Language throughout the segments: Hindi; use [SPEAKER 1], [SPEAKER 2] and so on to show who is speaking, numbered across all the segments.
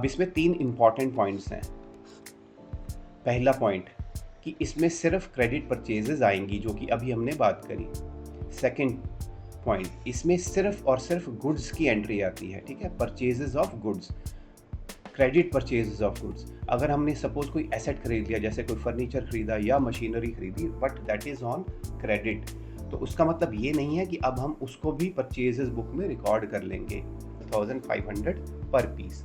[SPEAKER 1] अब इसमें 3 इम्पॉर्टेंट पॉइंट्स हैं। पहला पॉइंट कि इसमें सिर्फ क्रेडिट परचेजेज आएंगी जो कि अभी हमने बात करी। सेकंड पॉइंट, इसमें सिर्फ और सिर्फ गुड्स की एंट्री आती है, ठीक है, purchases of goods, credit purchases of goods. अगर हमने सपोज कोई एसेट खरीद लिया, जैसे कोई फर्नीचर खरीदा या मशीनरी खरीदी, but that is on credit, तो उसका मतलब ये नहीं है कि अब हम उसको भी परचेजेज बुक में रिकॉर्ड कर लेंगे 1500 पर पीस।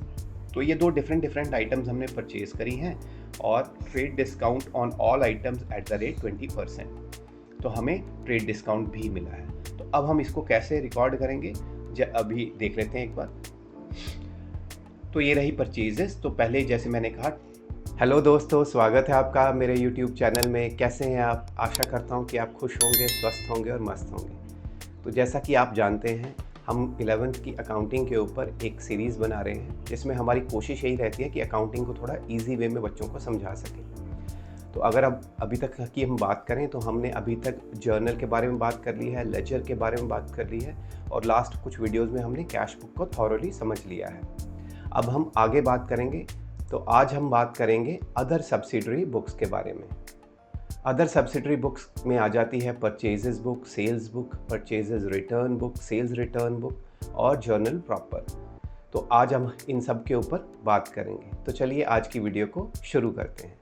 [SPEAKER 1] तो ये दो डिफरेंट आइटम्स हमने परचेज करी हैं और trade discount on all items at the rate 20%, तो हमें ट्रेड डिस्काउंट भी मिला है। तो अब हम इसको कैसे रिकॉर्ड करेंगे अभी देख लेते हैं एक बार। तो ये रही परचेजेस। तो पहले जैसे मैंने कहा, हेलो दोस्तों, स्वागत है आपका मेरे यूट्यूब चैनल में। कैसे हैं आप? आशा करता हूँ कि आप खुश होंगे, स्वस्थ होंगे और मस्त होंगे। तो जैसा कि आप जानते हैं, हम 11th की अकाउंटिंग के ऊपर एक सीरीज़ बना रहे हैं जिसमें हमारी कोशिश यही रहती है कि अकाउंटिंग को थोड़ा इजी वे में बच्चों को समझा सकें। तो अगर अब अभी तक की हम बात करें तो हमने अभी तक जर्नल के बारे में बात कर ली है, लेजर के बारे में बात कर ली है और लास्ट कुछ वीडियोज़ में हमने कैश बुक को थॉरोली समझ लिया है। अब हम आगे बात करेंगे। तो आज हम बात करेंगे अदर सब्सिडरी बुक्स के बारे में। अदर सब्सिडरी बुक्स में आ जाती है purchases book, sales book, purchases return book, sales return book और जर्नल प्रॉपर। तो आज हम इन सब के ऊपर बात करेंगे। तो चलिए आज की वीडियो को शुरू करते हैं।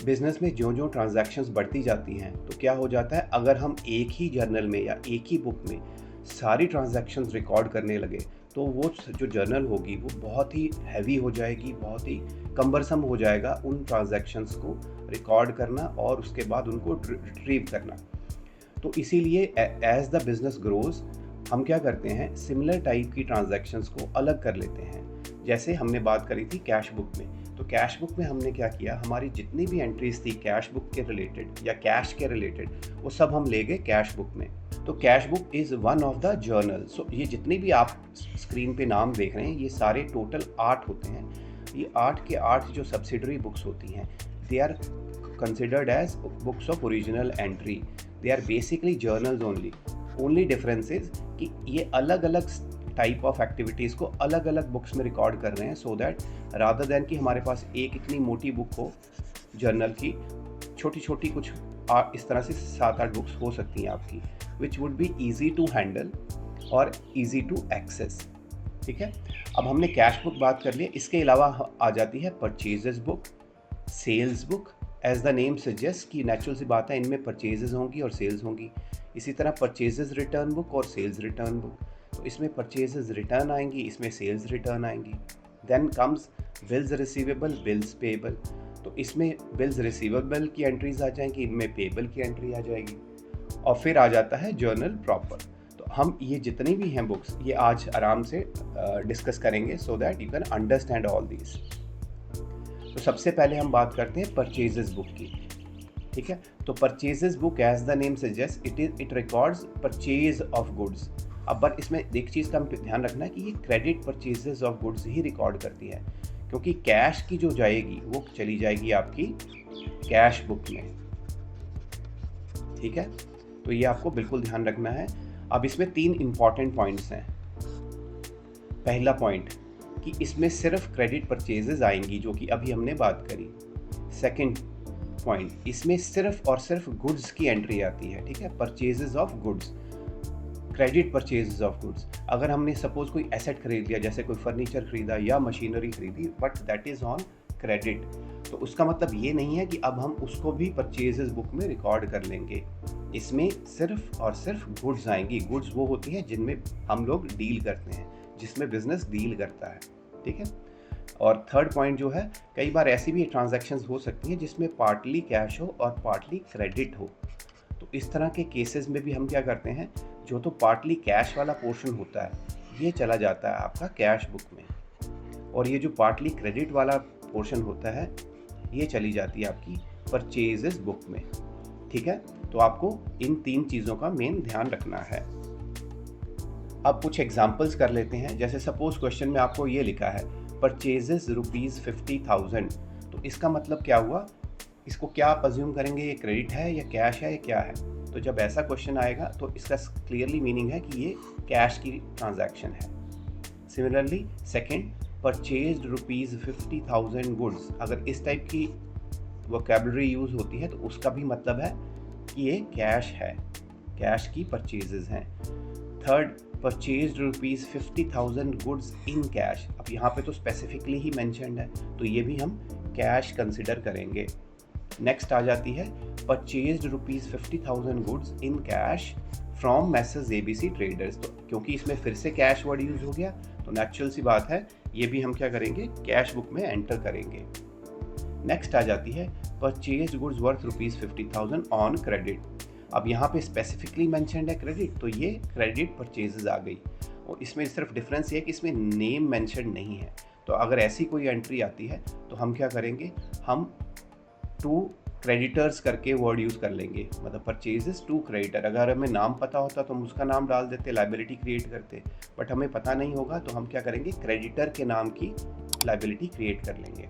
[SPEAKER 1] बिजनेस में जो ट्रांजैक्शंस बढ़ती जाती हैं तो क्या हो जाता है, अगर हम एक ही जर्नल में या एक ही बुक में सारी ट्रांजैक्शंस रिकॉर्ड करने लगे तो वो जो जर्नल होगी वो बहुत ही हैवी हो जाएगी, बहुत ही कम्बरसम हो जाएगा उन ट्रांजैक्शंस को रिकॉर्ड करना और उसके बाद उनको रिट्रीव करना। तो इसीलिए एज द बिजनेस ग्रोज हम क्या करते हैं, सिमिलर टाइप की ट्रांजैक्शंस को अलग कर लेते हैं। जैसे हमने बात करी थी कैश बुक में, तो कैश बुक में हमने क्या किया, हमारी जितनी भी एंट्रीज थी कैश बुक के रिलेटेड या कैश के रिलेटेड, वो सब हम ले गए कैश बुक में। तो cash book is one of the journal. So ये जितनी भी आप स्क्रीन पे नाम देख रहे हैं, ये सारे टोटल 8 होते हैं। ये 8 के 8 जो सब्सिडरी बुक्स होती हैं, they are considered as books of original entry. They are basically journals only difference is कि ये अलग अलग टाइप ऑफ एक्टिविटीज़ को अलग अलग बुक्स में रिकॉर्ड कर रहे हैं, सो दैट रादर दैन कि हमारे पास एक इतनी मोटी बुक हो जर्नल की, छोटी छोटी कुछ इस तरह से 7-8 बुक्स हो सकती हैं आपकी, which would be easy to handle और ईजी टू एक्सेस। ठीक है, अब हमने कैश बुक बात कर लिया। इसके अलावा आ जाती है purchases book, sales book. As the name suggest कि नेचुरल सी बात है, इनमें परचेजेस होंगी और सेल्स होंगी। इसी तरह परचेजेस रिटर्न बुक और सेल्स रिटर्न बुक, तो इसमें परचेजेस रिटर्न आएंगी, इसमें सेल्स रिटर्न आएंगी। Then comes bills receivable, bills payable, तो इसमें बिल्स रिसीवेबल की एंट्रीज आ जाएंगी, इनमें पेबल की एंट्री आ जाएगी। और फिर आ जाता है जर्नल प्रॉपर। तो हम ये जितनी भी हैं बुक्स, ये आज आराम से डिस्कस करेंगे so that you can understand all these. तो सबसे पहले हम बात करते हैं परचेजेस बुक की। ठीक है, तो purchases book as the name suggest it records purchase of goods. अब बट इसमें एक चीज़ का ध्यान रखना है कि ये क्रेडिट परचेजेस ऑफ गुड्स ही रिकॉर्ड करती है, क्योंकि कैश की जो जाएगी वो चली जाएगी आपकी कैश बुक में। ठीक है, तो ये आपको बिल्कुल ध्यान रखना है। अब इसमें 3 इम्पॉर्टेंट पॉइंट्स हैं। पहला पॉइंट कि इसमें सिर्फ क्रेडिट परचेजेज आएंगी जो कि अभी हमने बात करी। सेकंड पॉइंट, इसमें सिर्फ और सिर्फ गुड्स की एंट्री आती है, ठीक है, purchases of goods, credit purchases of goods. अगर हमने सपोज कोई एसेट खरीद लिया, जैसे कोई फर्नीचर खरीदा या मशीनरी खरीदी, but that is on credit, तो उसका मतलब ये नहीं है कि अब हम उसको भी परचेजेस बुक में रिकॉर्ड कर लेंगे। इसमें सिर्फ और सिर्फ गुड्स आएंगी। गुड्स वो होती हैं जिनमें हम लोग डील करते हैं, जिसमें बिजनेस डील करता है। ठीक है, और थर्ड पॉइंट जो है, कई बार ऐसी भी ट्रांजैक्शंस हो सकती हैं जिसमें पार्टली कैश हो और पार्टली क्रेडिट हो। तो इस तरह के केसेस में भी हम क्या करते हैं, जो तो पार्टली कैश वाला पोर्शन होता है ये चला जाता है आपका कैश बुक में, और ये जो पार्टली क्रेडिट वाला पोर्शन होता है ये चली जाती है आपकी परचेजेस बुक में। ठीक है, तो आपको इन 3 चीज़ों का मेन ध्यान रखना है। अब कुछ एग्जांपल्स कर लेते हैं। जैसे सपोज क्वेश्चन में आपको ये लिखा है परचेजेस ₹50,000, तो इसका मतलब क्या हुआ, इसको क्या आप अज्यूम करेंगे, ये क्रेडिट है या कैश है या क्या है। तो जब ऐसा क्वेश्चन आएगा तो इसका क्लियरली मीनिंग है कि ये कैश की ट्रांजैक्शन है। सिमिलरली सेकंड, परचेज्ड ₹50,000 गुड्स, अगर इस टाइप की वोकैबुलरी यूज़ होती है तो उसका भी मतलब है कि ये कैश है, कैश की परचेजेस हैं। Third, purchased ₹50,000 goods in cash, अब यहाँ पे तो स्पेसिफिकली ही मेंशन्ड है तो ये भी हम कैश कंसिडर करेंगे। नेक्स्ट आ जाती है purchased ₹50,000 goods in cash from message ABC traders, तो क्योंकि इसमें फिर से कैश वर्ड यूज हो गया तो नेचुरल सी बात है ये भी हम क्या करेंगे, कैश बुक में एंटर करेंगे। नेक्स्ट आ जाती है purchased goods worth ₹50,000 on credit, अब यहाँ पे स्पेसिफिकली मेंशन्ड है क्रेडिट तो ये क्रेडिट परचेजेस आ गई, और इसमें सिर्फ डिफरेंस ये है कि इसमें नेम मेंशन नहीं है। तो अगर ऐसी कोई एंट्री आती है तो हम क्या करेंगे, हम टू क्रेडिटर्स करके वर्ड यूज़ कर लेंगे, मतलब परचेजेस टू क्रेडिटर। अगर हमें नाम पता होता तो हम उसका नाम डाल देते, लाइबिलिटी क्रिएट करते, बट हमें पता नहीं होगा तो हम क्या करेंगे, क्रेडिटर के नाम की लाइबिलिटी क्रिएट कर लेंगे।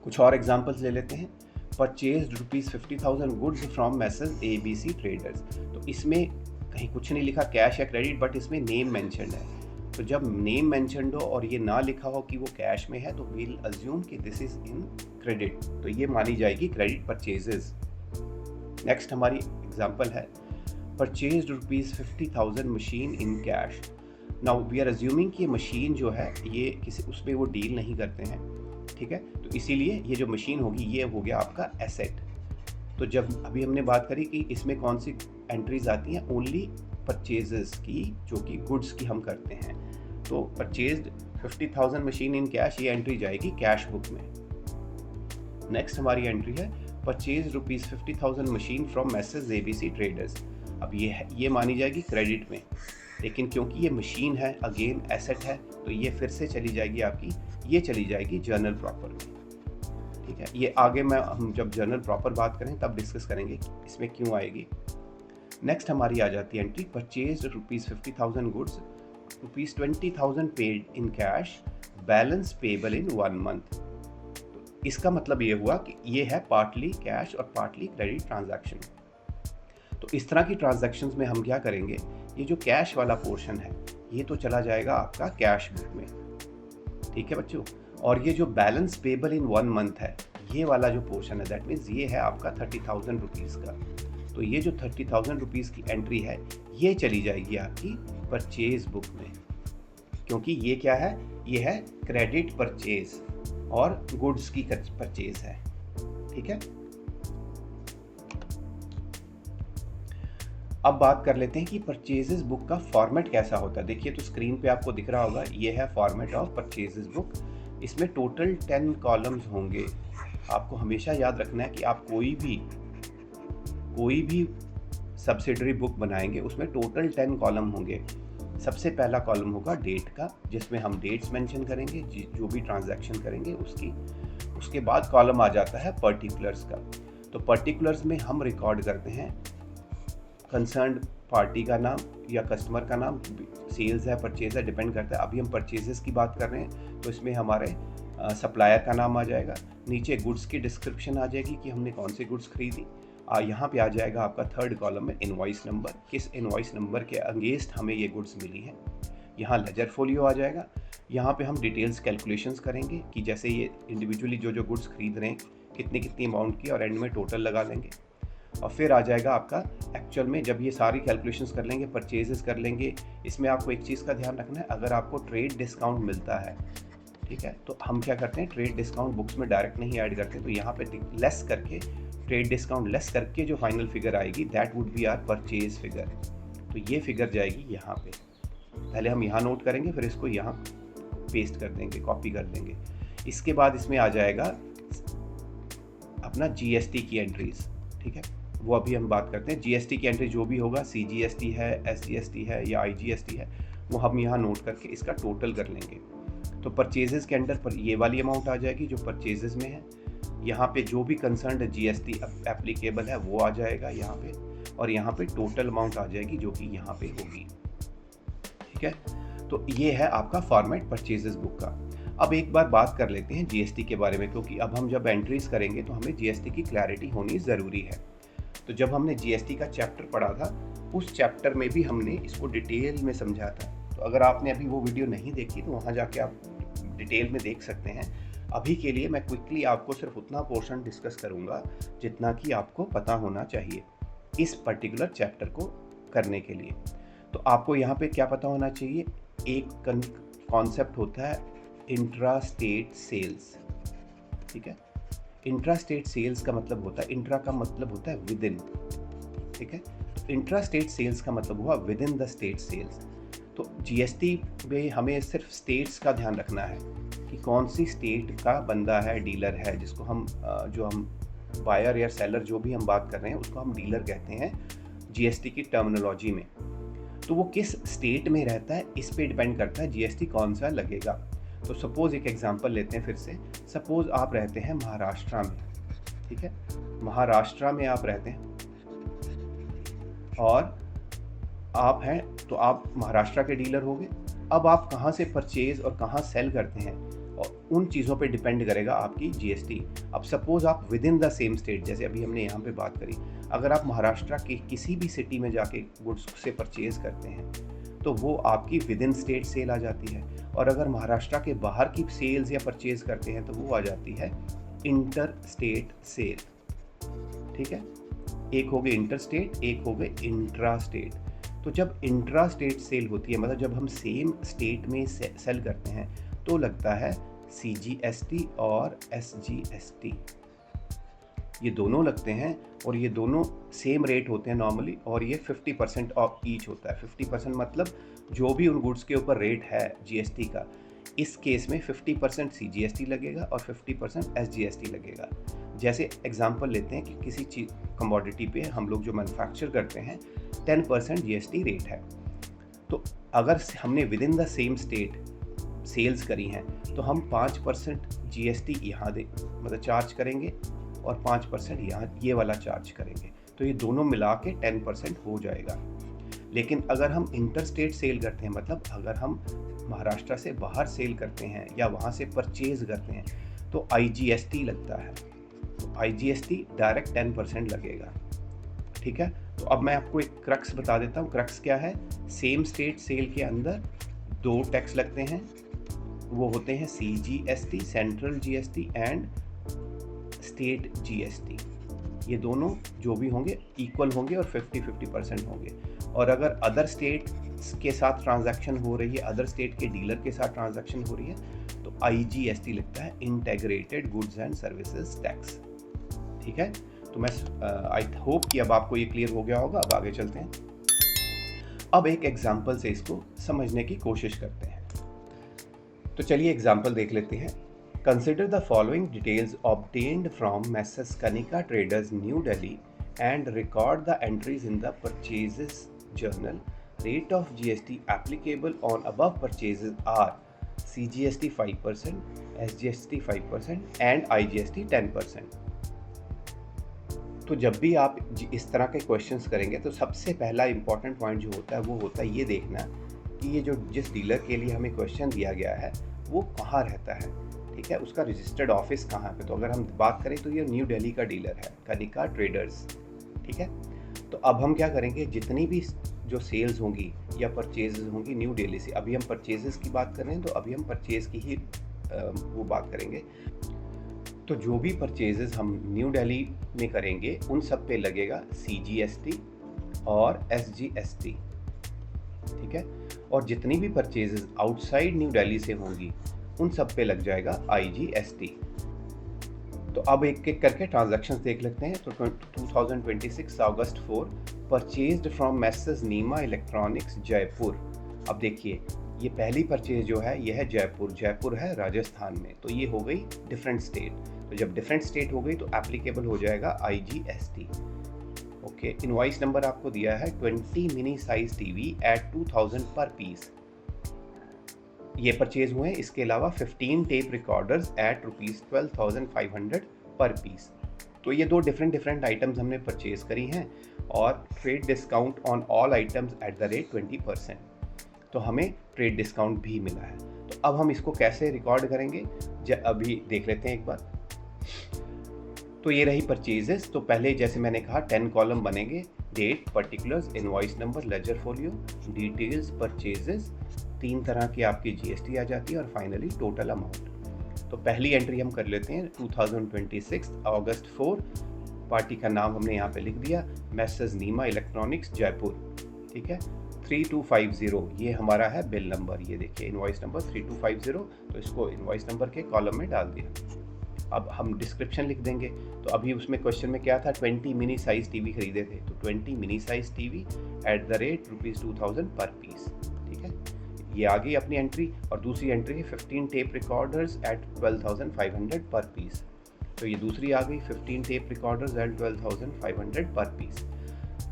[SPEAKER 1] कुछ और एग्जांपल्स ले लेते हैं। Purchased ₹50,000 goods from message ABC traders, तो इसमें कहीं कुछ नहीं लिखा कैश या क्रेडिट, बट इसमें नेम मेंशन्ड है, तो जब नेम मेंशन्ड हो और ये ना लिखा हो कि वो कैश में है तो वील अज्यूम कि दिस इज इन क्रेडिट, तो ये मानी जाएगी क्रेडिट परचेजेस। नेक्स्ट हमारी एग्जांपल है purchased ₹50,000 machine in cash, now we are assuming कि ये मशीन जो है ये किसी उसमें वो डील नहीं करते हैं, ठीक है, तो इसीलिए ये जो मशीन होगी ये हो गया आपका एसेट। तो जब अभी हमने बात करी कि इसमें कौन सी एंट्रीज आती हैं, ओनली परचेजेस की, जो कि गुड्स की हम करते हैं, तो परचेज्ड 50,000 मशीन इन कैश, ये एंट्री जाएगी कैश बुक में। नेक्स्ट हमारी एंट्री है purchased ₹50,000 machine from message ABC traders, अब ये मानी जाएगी क्रेडिट में, लेकिन क्योंकि ये मशीन है, अगेन एसेट है, तो ये फिर से चली जाएगी आपकी, ये चली जाएगी जर्नल प्रॉपर में, ठीक है। ये आगे हम जब जर्नल प्रॉपर बात करें तब डिस्कस करेंगे इसमें क्यों आएगी। नेक्स्ट हमारी आ जाती है entry purchased ₹50,000 goods, ₹20,000 paid in cash, balance payable in 1 month, तो इसका मतलब ये हुआ कि ये है पार्टली कैश और पार्टली क्रेडिट ट्रांजैक्शन। तो इस तरह की ट्रांजैक्शंस में हम क्या करेंगे, ये जो कैश वाला पोर्शन है ये तो चला जाएगा आपका कैश बुक में, ठीक है बच्चों, और ये जो बैलेंस पेबल इन 1 मंथ है ये वाला जो पोर्शन है दैट मीन्स ये है आपका ₹30,000 का, तो ये जो ₹30,000 की एंट्री है ये चली जाएगी आपकी परचेज बुक में, क्योंकि ये क्या है, ये है क्रेडिट परचेज और गुड्स की परचेज है, ठीक है। अब बात कर लेते हैं कि परचेजेस बुक का फॉर्मेट कैसा होता है। देखिए तो स्क्रीन पे आपको दिख रहा होगा, ये है फॉर्मेट ऑफ परचेजेस बुक। इसमें टोटल 10 कॉलम्स होंगे। आपको हमेशा याद रखना है कि आप कोई भी सब्सिडरी बुक बनाएंगे उसमें टोटल 10 कॉलम होंगे। सबसे पहला कॉलम होगा डेट का, जिसमें हम डेट्स मेंशन करेंगे जो भी ट्रांजैक्शन करेंगे उसकी। उसके बाद कॉलम आ जाता है पर्टिकुलर्स का, तो पर्टिकुलर्स में हम रिकॉर्ड करते हैं कंसर्न्ड पार्टी का नाम या कस्टमर का नाम, सेल्स है परचेज है, डिपेंड करता है। अभी हम परचेजेस की बात कर रहे हैं तो इसमें हमारे सप्लायर का नाम आ जाएगा, नीचे गुड्स की डिस्क्रिप्शन आ जाएगी कि हमने कौन सी गुड्स खरीदी। यहाँ पे आ जाएगा आपका थर्ड कॉलम में इनवॉइस नंबर, किस इनवॉइस नंबर के अगेंस्ट हमें ये गुड्स मिली हैं। यहाँ लेजर फोलियो आ जाएगा, यहाँ पे हम डिटेल्स कैलकुलेशंस करेंगे कि जैसे ये इंडिविजुअली जो गुड्स खरीद रहे हैं कितनी अमाउंट की, और एंड में टोटल लगा लेंगे। और फिर आ जाएगा आपका एक्चुअल में जब ये सारी कैलकुलेशंस कर लेंगे, परचेजेस कर लेंगे। इसमें आपको एक चीज़ का ध्यान रखना है, अगर आपको ट्रेड डिस्काउंट मिलता है, ठीक है, तो हम क्या करते हैं, ट्रेड डिस्काउंट बुक्स में डायरेक्ट नहीं ऐड करते, तो यहाँ पे लेस करके, ट्रेड डिस्काउंट लेस करके जो फाइनल फिगर आएगी that would be our purchase figure. तो ये फिगर जाएगी यहाँ पे, पहले हम यहाँ नोट करेंगे फिर इसको यहाँ पेस्ट कर देंगे, कॉपी कर देंगे। इसके बाद इसमें आ जाएगा अपना जीएसटी की एंट्रीज, ठीक है, वो अभी हम बात करते हैं। जीएसटी की एंट्री जो भी होगा, सीजीएसटी है, एसजीएसटी है या आईजीएसटी है, वो हम यहाँ नोट करके इसका टोटल कर लेंगे। तो परचेजेस के अंडर पर ये वाली अमाउंट आ जाएगी जो परचेजेस में है। यहाँ पे जो भी कंसर्न जीएसटी एप्लीकेबल है वो आ जाएगा यहाँ पे, और यहाँ पे टोटल अमाउंट आ जाएगी जो कि यहाँ पे होगी, ठीक है। तो ये है आपका फॉर्मेट परचेजेस बुक का। अब एक बार बात कर लेते हैं जीएसटी के बारे में, क्योंकि अब हम जब एंट्रीज करेंगे तो हमें जीएसटी की क्लैरिटी होनी ज़रूरी है। तो जब हमने जीएसटी का चैप्टर पढ़ा था उस चैप्टर में भी हमने इसको डिटेल में समझा था। तो तो अगर आपने अभी वो वीडियो नहीं देखी तो वहाँ जाके आप डिटेल में देख सकते हैं। अभी के लिए मैं क्विकली आपको सिर्फ उतना पोर्शन डिस्कस करूँगा जितना कि आपको पता होना चाहिए इस पर्टिकुलर चैप्टर को करने के लिए। तो आपको यहाँ पे क्या पता होना चाहिए, एक कॉन्सेप्ट होता है इंट्रा स्टेट सेल्स। ठीक है, इंट्रा स्टेट सेल्स का मतलब होता है, इंट्रा का मतलब होता है विद इन। ठीक है, इंट्रा स्टेट सेल्स का मतलब हुआ within the state sales. तो जीएसटी में हमें सिर्फ स्टेट्स का ध्यान रखना है कि कौन सी स्टेट का बंदा है, डीलर है, जिसको हम जो हम बायर या सेलर जो भी हम बात कर रहे हैं उसको हम डीलर कहते हैं जीएसटी की टर्मिनोलॉजी में। तो वो किस स्टेट में रहता है इस पे डिपेंड करता है जीएसटी कौन सा लगेगा। तो सपोज़ एक एग्जांपल लेते हैं फिर से। सपोज़ आप रहते हैं महाराष्ट्र में। ठीक है, महाराष्ट्र में आप रहते हैं और आप हैं, तो आप महाराष्ट्र के डीलर हो गए। अब आप कहाँ से परचेज और कहाँ सेल करते हैं और उन चीज़ों पे डिपेंड करेगा आपकी जीएसटी। अब सपोज़ आप with in the same state, जैसे अभी हमने यहाँ पे बात करी, अगर आप महाराष्ट्र के किसी भी सिटी में जाके गुड्स से परचेज करते हैं तो वो आपकी विद इन स्टेट सेल आ जाती है। और अगर महाराष्ट्र के बाहर की सेल्स या परचेज करते हैं तो वो आ जाती है इंटर स्टेट सेल। ठीक है, एक हो गए इंटर स्टेट, एक हो गए इंट्रा स्टेट। तो जब इंट्रा स्टेट सेल होती है, मतलब जब हम सेम स्टेट में सेल करते हैं, तो लगता है CGST और SGST। ये दोनों लगते हैं और ये दोनों सेम रेट होते हैं नॉर्मली, और ये 50% ऑफ ईच होता है। 50% मतलब जो भी उन गुड्स के ऊपर रेट है जीएसटी का, इस केस में 50% CGST लगेगा और 50% SGST लगेगा। जैसे एग्जांपल लेते हैं कि किसी चीज़ कमोडिटी पे हम लोग जो मैन्युफैक्चर करते हैं 10% GST रेट है। तो अगर हमने within the same state sales करी हैं तो हम 5% GST यहाँ दे मतलब चार्ज करेंगे और 5% यहाँ ये वाला चार्ज करेंगे, तो ये दोनों मिला के 10% हो जाएगा। लेकिन अगर हम इंटर स्टेट सेल करते हैं, मतलब अगर हम महाराष्ट्र से बाहर सेल करते हैं या वहाँ से परचेज करते हैं, तो IGST लगता है। तो IGST डायरेक्ट 10% लगेगा। ठीक है, तो अब मैं आपको एक क्रक्स बता देता हूँ। क्रक्स क्या है, सेम स्टेट सेल के अंदर 2 टैक्स लगते हैं, वो होते हैं CGST central GST and state GST। ये दोनों जो भी होंगे इक्वल होंगे और 50-50% होंगे। और अगर अदर स्टेट के साथ ट्रांजैक्शन हो रही है, अदर स्टेट के डीलर के साथ ट्रांजैक्शन हो रही है, तो IGST लगता है integrated goods and services tax. ठीक है, तो मैं आई होप कि अब आपको ये क्लियर हो गया होगा। अब आगे चलते हैं। अब एक एग्जांपल से इसको समझने की कोशिश करते हैं। तो चलिए एग्जांपल देख लेते हैं। Consider the following details obtained from Messrs Kanika Traders, New Delhi, and record the entries in the purchases journal. Rate of GST applicable on above purchases are CGST 5%, SGST 5% and IGST 10%. तो जब भी आप इस तरह के क्वेश्चंस करेंगे तो सबसे पहला इंपॉर्टेंट पॉइंट जो होता है वो होता है ये देखना कि ये जो जिस डीलर के लिए हमें क्वेश्चन दिया गया है वो कहाँ रहता है। ठीक है, उसका रजिस्टर्ड ऑफिस कहाँ पे। तो अगर हम बात करें तो ये न्यू दिल्ली का डीलर है, कनिका ट्रेडर्स। ठीक है, तो अब हम क्या करेंगे, जितनी भी जो सेल्स होंगी या परचेजेस होंगी न्यू दिल्ली से, अभी हम परचेजेस की बात कर रहे हैं तो अभी हम परचेज की ही वो बात करेंगे। तो जो भी परचेजेस हम न्यू दिल्ली में करेंगे उन सब पे लगेगा CGST और SGST। ठीक है, और जितनी भी परचेजेस आउटसाइड न्यू दिल्ली से होंगी उन सब पे लग जाएगा IGST। तो अब एक एक करके ट्रांजैक्शंस देख लेते हैं। तो 2026 August 4 purchased from Messrs Neema electronics Jaipur. अब देखिए ये पहली परचेज जो है यह है जयपुर है राजस्थान में, तो ये हो गई डिफरेंट स्टेट। तो जब डिफरेंट स्टेट हो गई तो एप्लीकेबल हो जाएगा IGST। ओके, इनवॉइस नंबर आपको दिया है 20 मिनी साइज TV एट 2000 पर पीस, ये परचेज हुए हैं। इसके अलावा 15 टेप रिकॉर्डर्स एट ₹12,500 पर पीस। तो ये 2 डिफरेंट आइटम्स हमने परचेज करी हैं और trade discount on all items at the rate 20%। तो हमें ट्रेड डिस्काउंट भी मिला है। तो अब हम इसको कैसे रिकॉर्ड करेंगे अभी देख लेते हैं एक बार। तो ये रही परचेजेस। तो पहले जैसे मैंने कहा 10 कॉलम बनेंगे, date, particulars, invoice number, ledger folio, details, purchases, 3 तरह की आपकी जीएसटी आ जाती है और फाइनली टोटल अमाउंट। तो पहली एंट्री हम कर लेते हैं 2026 अगस्त 4, पार्टी का नाम हमने यहाँ पे लिख दिया मैसेज नीमा इलेक्ट्रॉनिक्स जयपुर, ठीक है। 3250 ये हमारा है बिल नंबर, ये देखिए इनवॉइस नंबर 3250, तो इसको इनवॉइस नंबर के कॉलम में डाल दिया। अब हम डिस्क्रिप्शन लिख देंगे। तो अभी उसमें क्वेश्चन में क्या था, 20 मिनी साइज टीवी खरीदे थे, तो 20 mini size TV at the rate ₹2000 पर पीस, ठीक है। ये आ गई अपनी एंट्री। और दूसरी एंट्री है 15 टेप रिकॉर्डर्स एट 12,500 पर पीस, तो ये दूसरी आ गई 15 टेप रिकॉर्डर्स एट 12,500 पर पीस,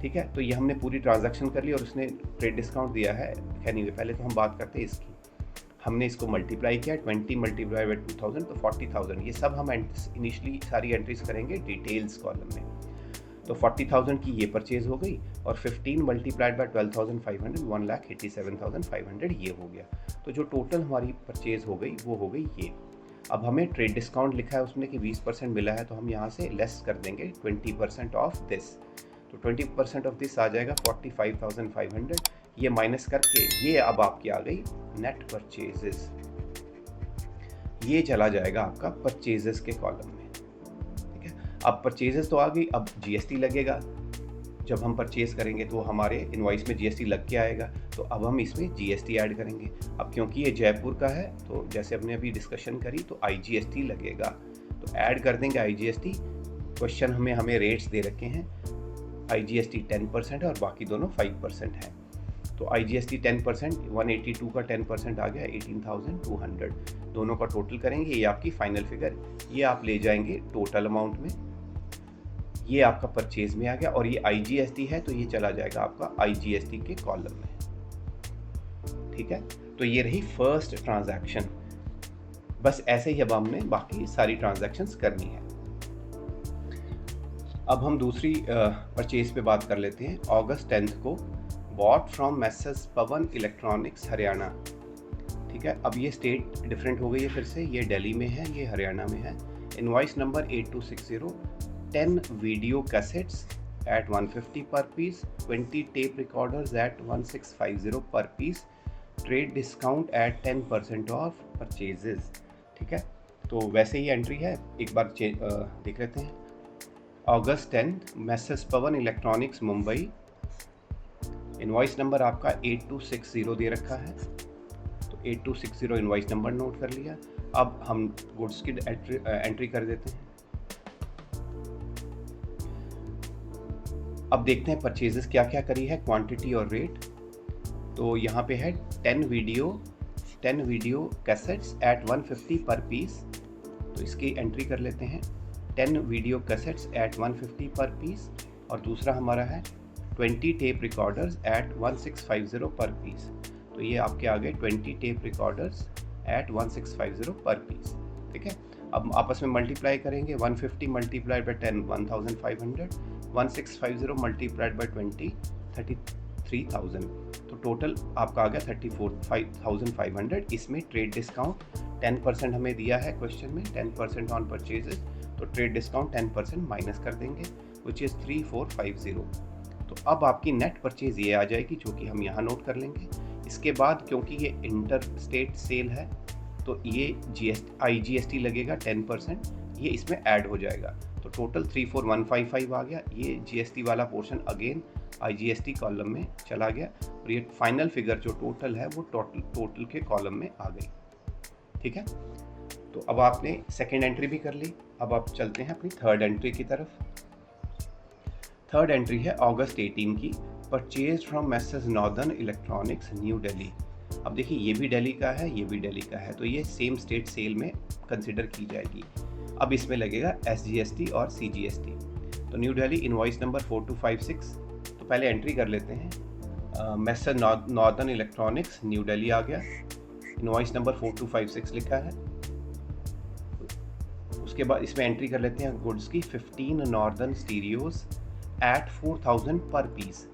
[SPEAKER 1] ठीक है। तो ये हमने पूरी ट्रांजैक्शन कर ली और उसने ट्रेड डिस्काउंट दिया है। एनीवे पहले तो हम बात करते हैं इसकी। हमने इसको मल्टीप्लाई किया 20 मल्टीप्लाई बाई 2000 तो 40,000। ये सब हम इनिशियली सारी एंट्रीज करेंगे डिटेल्स कॉलम में। तो 40,000 की ये परचेज हो गई और 15 मल्टीप्लाइड बाई 12,500 1,87,500 ये हो गया। तो जो टोटल हमारी परचेज हो गई वो हो गई ये। अब हमें ट्रेड डिस्काउंट लिखा है उसमें कि 20% मिला है, तो हम यहाँ से लेस कर देंगे 20% ऑफ दिस। तो 20% ऑफ दिस आ जाएगा 45,500। ये माइनस करके ये अब आपकी आ गई नेट परचेजेस। ये चला जाएगा आपका परचेजेस के कॉलम में, ठीक है। अब परचेजेस तो आ गई, अब जीएसटी लगेगा। जब हम परचेज करेंगे तो हमारे इनवॉइस में जीएसटी लग के आएगा, तो अब हम इसमें जीएसटी ऐड करेंगे। अब क्योंकि ये जयपुर का है तो जैसे हमने अभी डिस्कशन करी तो आईजीएसटी लगेगा, तो ऐड कर देंगे आईजीएसटी। क्वेश्चन हमें रेट्स दे रखे हैं, आईजीएसटी 10% है और बाकी दोनों 5% है। तो आईजीएसटी 10%, 182 का 10% आ गया 18,200। दोनों का टोटल करेंगे, ये आपकी फाइनल फिगर, ये आप ले जाएंगे टोटल अमाउंट में। ये आपका परचेज में आ गया और ये आईजीएसटी है तो ये चला जाएगा आपका आईजीएसटी के कॉलम में, ठीक है। तो ये रही फर्स्ट ट्रांजैक्शन। बस ऐसे ही अब हमने बाकी सारी ट्रांजैक्शंस करनी है। अब हम दूसरी परचेज पे बात कर लेते हैं। अगस्त 10 को bot from message Pawan electronics Haryana, ठीक है। अब ये स्टेट डिफरेंट हो गई है फिर से, ये दिल्ली में है, ये हरियाणा में है। Invoice number 8260, 10 video cassettes at 150 per piece, 20 tape recorders at 1650 per piece, trade discount at 10% off purchases, ठीक है। तो वैसे ही एंट्री है, एक बार देख लेते हैं। अगस्त 10 message Pawan electronics Mumbai, invoice number आपका 8260 दे रखा है, तो 8260 इनवॉइस नंबर नोट कर लिया। अब हम गुड्स की एंट्री कर देते हैं। अब देखते हैं परचेजेस क्या क्या करी है, क्वांटिटी और रेट। तो यहाँ पे है 10 video cassettes at 150 per piece, तो इसकी एंट्री कर लेते हैं। 10 video cassettes at 150 per piece. और दूसरा हमारा है 20 tape recorders at 1650 per piece, तो ये आपके आ गए 20 tape recorders at 1650 per piece, ठीक है। अब आपस में मल्टीप्लाई करेंगे, 150 मल्टीप्लाइड बाई 10 1500, 1650 मल्टीप्लाइड बाई 20 33,000, तो टोटल आपका आ गया 34,500। इसमें ट्रेड डिस्काउंट 10% हमें दिया है क्वेश्चन में, 10% ऑन परचेजेस, तो ट्रेड डिस्काउंट 10% माइनस कर देंगे विच इज़ 3450। तो अब आपकी नेट परचेज ये आ जाएगी, जो कि हम यहाँ नोट कर लेंगे। इसके बाद क्योंकि ये इंटर स्टेट सेल है तो ये आईजीएसटी लगेगा 10%, ये इसमें ऐड हो जाएगा, तो टोटल 34,155 आ गया। ये जीएसटी वाला पोर्शन अगेन आईजीएसटी कॉलम में चला गया और ये फाइनल फिगर जो टोटल है वो टोटल के कॉलम में आ गई, ठीक है। तो अब आपने सेकेंड एंट्री भी कर ली। अब आप चलते हैं अपनी थर्ड एंट्री की तरफ। थर्ड एंट्री है अगस्त 18 की, purchase from message Northern Electronics New Delhi. अब देखिए ये भी दिल्ली का है, ये भी दिल्ली का है, तो ये सेम स्टेट सेल में कंसिडर की जाएगी। अब इसमें लगेगा एसजीएसटी और सीजीएसटी। तो न्यू दिल्ली इनवॉइस नंबर 4256, तो पहले एंट्री कर लेते हैं। Message Northern Electronics New Delhi आ गया, इनवॉइस नंबर 4256 लिखा है। उसके बाद इसमें एंट्री कर लेते हैं गुड्स की 15 नॉर्दर्न स्टीरियोज एट 4000 पर पीस,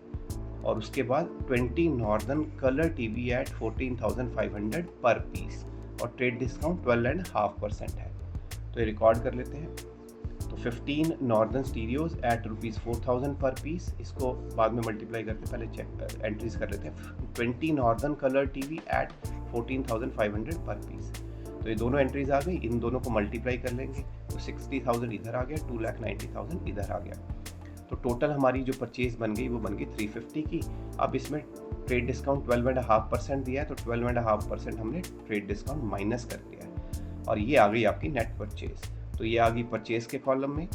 [SPEAKER 1] और उसके बाद 20 नॉर्दर्न कलर टीवी एट 14,500 पर पीस, और ट्रेड डिस्काउंट 12.5% है। तो ये रिकॉर्ड कर लेते हैं। तो 15 नॉर्दर्न स्टीरियोज एट ₹4,000 पर पीस, इसको बाद में मल्टीप्लाई करते पहले चेक एंट्रीज कर लेते हैं। 20 नॉर्दर्न कलर टीवी एट 14,500 पर पीस, तो ये दोनों एंट्रीज आ गई, इन दोनों को मल्टीप्लाई कर लेंगे तो 60,000 इधर आ गया, 2,90,000 इधर आ गया। तो टोटल हमारी जो परचेज बन गई वो बन गई 350 की। अब इसमें ट्रेड डिस्काउंट 12.5% दिया है, तो 12.5% हमने ट्रेड डिस्काउंट माइनस कर दिया है और ये आ गई आपकी नेट परचेज। तो ये आ गई परचेज के कॉलम में।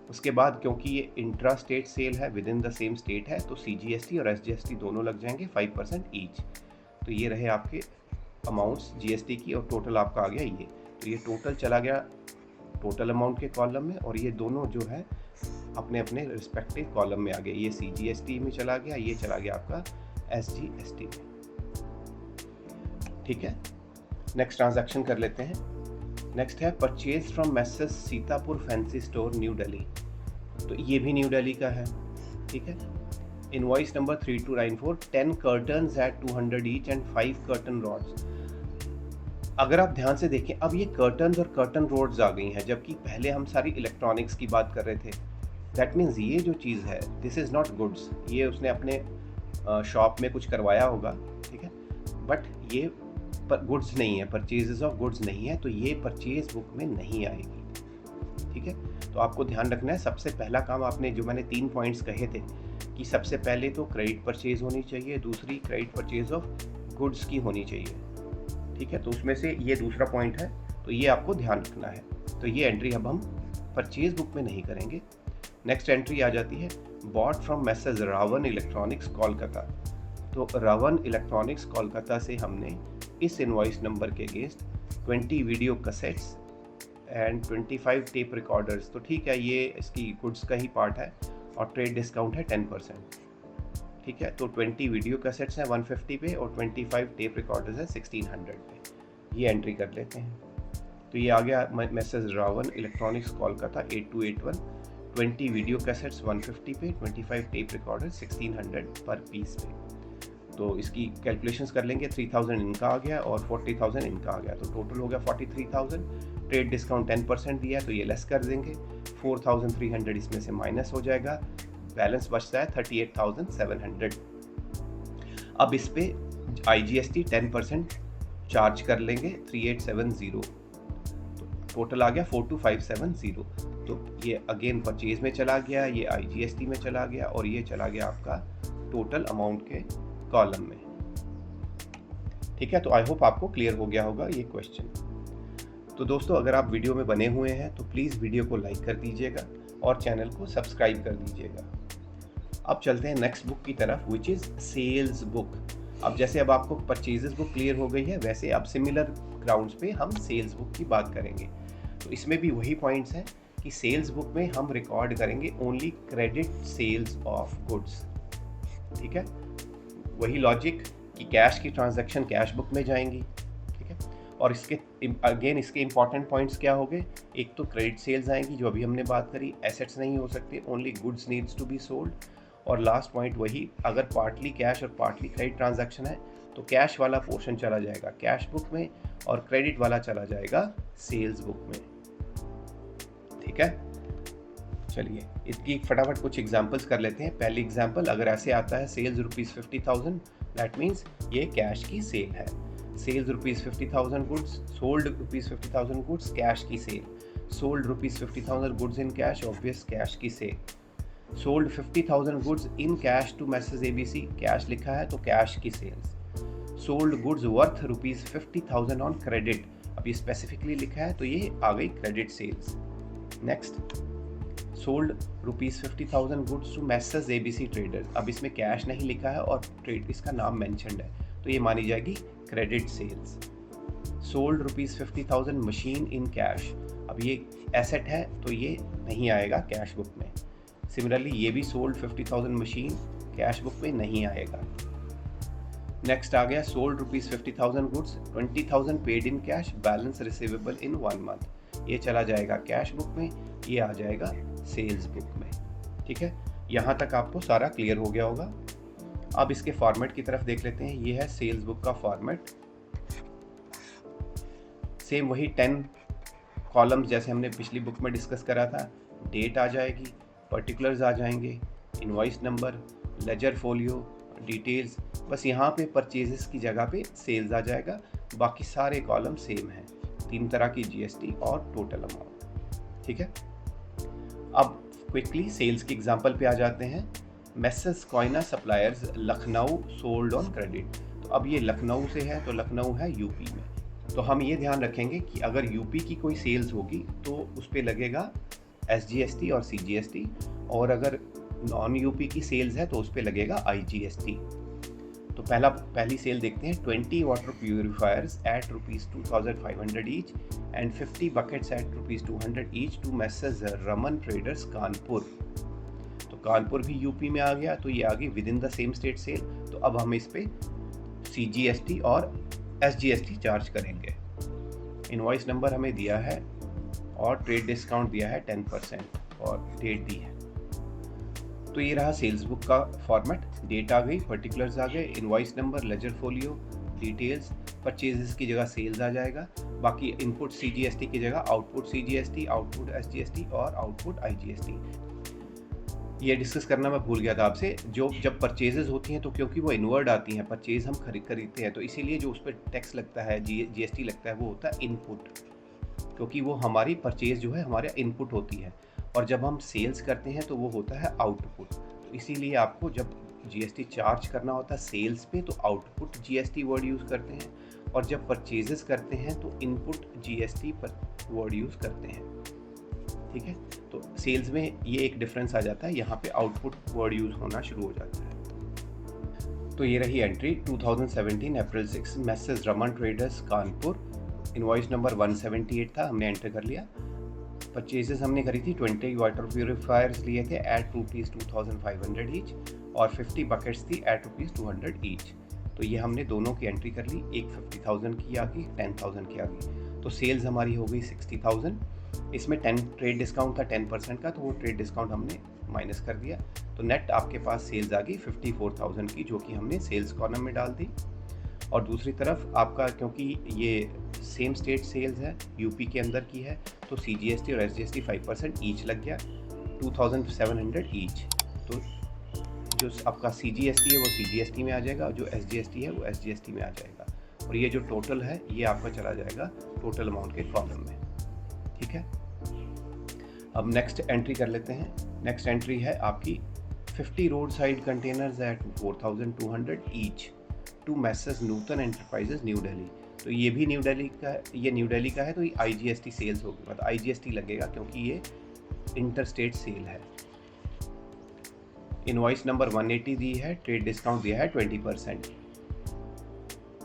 [SPEAKER 1] उसके बाद क्योंकि ये इंट्रा स्टेट सेल है, with in the same state है, तो CGST और SGST दोनों लग जाएंगे 5% ईच। तो ये रहे आपके अमाउंट्स GST की और टोटल आपका आ गया ये। तो ये टोटल चला गया टोटल अमाउंट के कॉलम में और ये दोनों जो है अपने अपने रिस्पेक्टिव कॉलम में आ गए। ये CGST में चला गया, ये चला गया आपका SGST में। ठीक है, नेक्स्ट ट्रांजैक्शन कर लेते हैं। नेक्स्ट है purchase from Messrs Sitapur fancy store New Delhi, तो ये भी न्यू दिल्ली का है। ठीक है, invoice number 3294, 10 curtains at 200 each and 5 curtain rods. अगर आप ध्यान से देखें, अब ये कर्टन्स और कर्टन रोड्स आ गई हैं, जबकि पहले हम सारी इलेक्ट्रॉनिक्स की बात कर रहे थे। दैट मीन्स ये जो चीज़ है दिस इज़ नॉट गुड्स, ये उसने अपने शॉप में कुछ करवाया होगा, ठीक है, बट ये गुड्स नहीं है, परचेजेस ऑफ गुड्स नहीं है, तो ये परचेज बुक में नहीं आएगी। ठीक है, तो आपको ध्यान रखना है, सबसे पहला काम आपने जो मैंने 3 पॉइंट्स कहे थे कि सबसे पहले तो क्रेडिट परचेज होनी चाहिए, दूसरी क्रेडिट परचेज ऑफ गुड्स की होनी चाहिए। ठीक है, तो उसमें से ये दूसरा पॉइंट है, तो ये आपको ध्यान रखना है। तो ये एंट्री अब हम परचेज बुक में नहीं करेंगे। नेक्स्ट एंट्री आ जाती है bought from Messrs Ravan electronics Kolkata. तो रावण इलेक्ट्रॉनिक्स कोलकाता से हमने इस इनवॉइस नंबर के against 20 video cassettes and 25 tape recorders, तो ठीक है ये इसकी गुड्स का ही पार्ट है और ट्रेड डिस्काउंट है 10%। ठीक है, तो 20 वीडियो कैसेट्स हैं 150 पे और 25 टेप रिकॉर्डर्स हैं 1600 पे। ये एंट्री कर लेते हैं। तो ये आ गया Messrs Ravan electronics Kolkata 8281, 20 video cassettes 150 per, 25 tape recorder 1600 पर पीस पे। तो इसकी कैलकुलेशंस कर लेंगे, 3000 इनका आ गया और 40,000 इनका आ गया, तो टोटल हो गया 43,000। ट्रेड डिस्काउंट 10% दिया है तो ये लेस कर देंगे, 4,300 इसमें से माइनस हो जाएगा, बैलेंस बचता है 38,700। अब इस पे IGST 10% चार्ज कर लेंगे 3870, तो टोटल आ गया 42,570। तो ये अगेन परचेज में चला गया, ये IGST में चला गया और ये चला गया आपका टोटल अमाउंट के कॉलम में। ठीक है, तो आई होप आपको क्लियर हो गया होगा ये क्वेश्चन। तो दोस्तों, अगर आप वीडियो में बने हुए हैं तो प्लीज़ वीडियो को लाइक कर दीजिएगा और चैनल को सब्सक्राइब कर दीजिएगा। अब चलते हैं नेक्स्ट बुक की तरफ, विच इज़ सेल्स बुक। अब जैसे अब आपको परचेजेस बुक क्लियर हो गई है, वैसे अब सिमिलर ग्राउंड्स पे हम सेल्स बुक की बात करेंगे। तो इसमें भी वही पॉइंट्स हैं कि सेल्स बुक में हम रिकॉर्ड करेंगे only credit sales of goods. ठीक है, वही लॉजिक कि कैश की ट्रांजैक्शन कैश बुक में जाएंगी। ठीक है, और इसके अगेन इसके इंपॉर्टेंट पॉइंट्स क्या हो गए, एक तो क्रेडिट सेल्स आएंगी जो अभी हमने बात करी, एसेट्स नहीं हो सकते, only goods needs to be sold. और लास्ट पॉइंट वही, अगर पार्टली कैश और पार्टली क्रेडिट ट्रांजैक्शन है तो कैश वाला पोर्शन चला जाएगा कैश बुक में और क्रेडिट वाला चला जाएगा सेल्स बुक में। ठीक है, चलिए इसकी फटाफट कुछ एग्जांपल्स कर लेते हैं। पहली एग्जांपल, अगर ऐसे आता है सेल्स ₹50,000, दैट मीन्स ये कैश की सेल है। Sales ₹50,000 goods, sold ₹50,000 goods, cash की sale. Sold ₹50,000 goods in cash, obvious cash की sale. Sold 50,000 goods in cash to message ABC, cash लिखा है तो कैश की sales. Sold goods worth ₹50,000 on credit, अब ये स्पेसिफिकली लिखा है तो ये आ गई credit sales. Next, sold ₹50,000 goods to message ABC traders, अब इसमें कैश नहीं लिखा है और ट्रेड इसका नाम मेंशन्ड है तो ये मानी जाएगी credit sales. Sold ₹50,000 machine in cash, अब ये एसेट है तो ये नहीं आएगा कैश बुक में। सिमिलरली ये भी सोल्ड 50,000 मशीन कैश बुक में नहीं आएगा। नेक्स्ट आ गया sold ₹50,000 goods, 20,000 paid in cash, balance receivable in 1 month, ये चला जाएगा कैश बुक में, ये आ जाएगा सेल्स बुक में। ठीक है, यहाँ तक आपको सारा क्लियर हो गया होगा। अब इसके फॉर्मेट की तरफ देख लेते हैं। ये है सेल्स बुक का फॉर्मेट, सेम वही 10 कॉलम्स जैसे हमने पिछली बुक में डिस्कस करा था, डेट आ जाएगी, पर्टिकुलर्स आ जाएंगे, invoice number, ledger folio, details. बस यहाँ पे परचेजेस की जगह पे सेल्स आ जाएगा, बाकी सारे कॉलम सेम हैं, 3 तरह की जीएसटी और टोटल अमाउंट। ठीक है, अब क्विकली सेल्स के एग्जांपल पे आ जाते हैं। Messrs Koyna suppliers Lucknow sold on credit. तो अब ये लखनऊ से है, तो लखनऊ है यूपी में, तो हम ये ध्यान रखेंगे कि अगर यूपी की कोई सेल्स होगी तो उस पर लगेगा एसजीएसटी और सीजीएसटी, और अगर नॉन यूपी की सेल्स है तो उस पर लगेगा आईजीएसटी। तो पहली सेल देखते हैं। 20 water purifiers at ₹2500 each and 50 buckets at ₹200 each to Messrs Raman traders Kanpur. तो कानपुर भी यूपी में आ गया, तो ये आ गई within the same state sale. तो अब हम इस पे सीजीएसटी और एसजीएसटी चार्ज करेंगे। इनवॉइस नंबर हमें दिया है और ट्रेड डिस्काउंट दिया है 10% और डेट दी है। तो ये रहा सेल्स बुक का फॉर्मेट। डेट आ गई, पर्टिकुलर्स आ गए, invoice number, ledger folio, details, purchases की जगह सेल्स आ जाएगा, बाकी इनपुट सीजीएसटी की जगह आउटपुट सीजीएसटी, आउटपुट एसजीएसटी और आउटपुट आईजीएसटी। ये डिस्कस करना मैं भूल गया था आपसे, जब परचेजेस होती हैं तो क्योंकि वो इनवर्ड आती हैं, परचेज हम खरीदते हैं, तो इसीलिए जो उस पर टैक्स लगता है, जीएसटी लगता है, वो होता है इनपुट, क्योंकि वो हमारी परचेज जो है हमारे इनपुट होती है, और जब हम सेल्स करते हैं तो वो होता है आउटपुट। तो इसीलिए आपको जब जीएसटी चार्ज करना होता है सेल्स पे तो आउटपुट जीएसटी वर्ड यूज़ करते हैं, और जब परचेजेस करते हैं तो इनपुट जीएसटी वर्ड यूज़ करते हैं। ठीक है, तो सेल्स में ये एक डिफरेंस आ जाता है, यहाँ पे आउटपुट वर्ड यूज़ होना शुरू हो जाता है। तो ये रही एंट्री 2017 अप्रैल 6 message Raman traders Kanpur. Invoice number 178 था, हमने एंटर कर लिया। परचेजेस हमने करी थी 20 वाटर प्यूरिफायर्स लिए थे एट ₹2500 ईच और 50 बकेट्स थी एट ₹200 ईच। तो ये हमने दोनों की एंट्री कर ली, एक 50,000 की आ गई, 10,000 की आ गई, तो सेल्स हमारी हो गई 60,000। इसमें 10 ट्रेड डिस्काउंट था 10% का, तो वो ट्रेड डिस्काउंट हमने माइनस कर दिया, तो नेट आपके पास सेल्स आ गई 54,000 की, जो कि हमने सेल्स कॉलम में डाल दी। और दूसरी तरफ आपका, क्योंकि ये सेम स्टेट सेल्स है, यूपी के अंदर की है, तो सीजीएसटी और एसजीएसटी 5% ईच लग गया, 2700 ईच। तो जो आपका सीजीएसटी है वो सीजीएसटी में आ जाएगा, जो एसजीएसटी है वो एसजीएसटी में आ जाएगा, और ये जो टोटल है ये आपका चला जाएगा टोटल अमाउंट के कॉलम में। ठीक है, अब नेक्स्ट एंट्री कर लेते हैं। नेक्स्ट एंट्री है आपकी 50 road side containers at 4200 each to Messrs Nutan enterprises New Delhi. तो ये भी न्यू दिल्ली का है, तो ये आईजीएसटी सेल्स होगी, मतलब आईजीएसटी लगेगा क्योंकि ये इंटरस्टेट सेल है। इनवॉइस नंबर 180 दी है, ट्रेड डिस्काउंट दिया है 20%।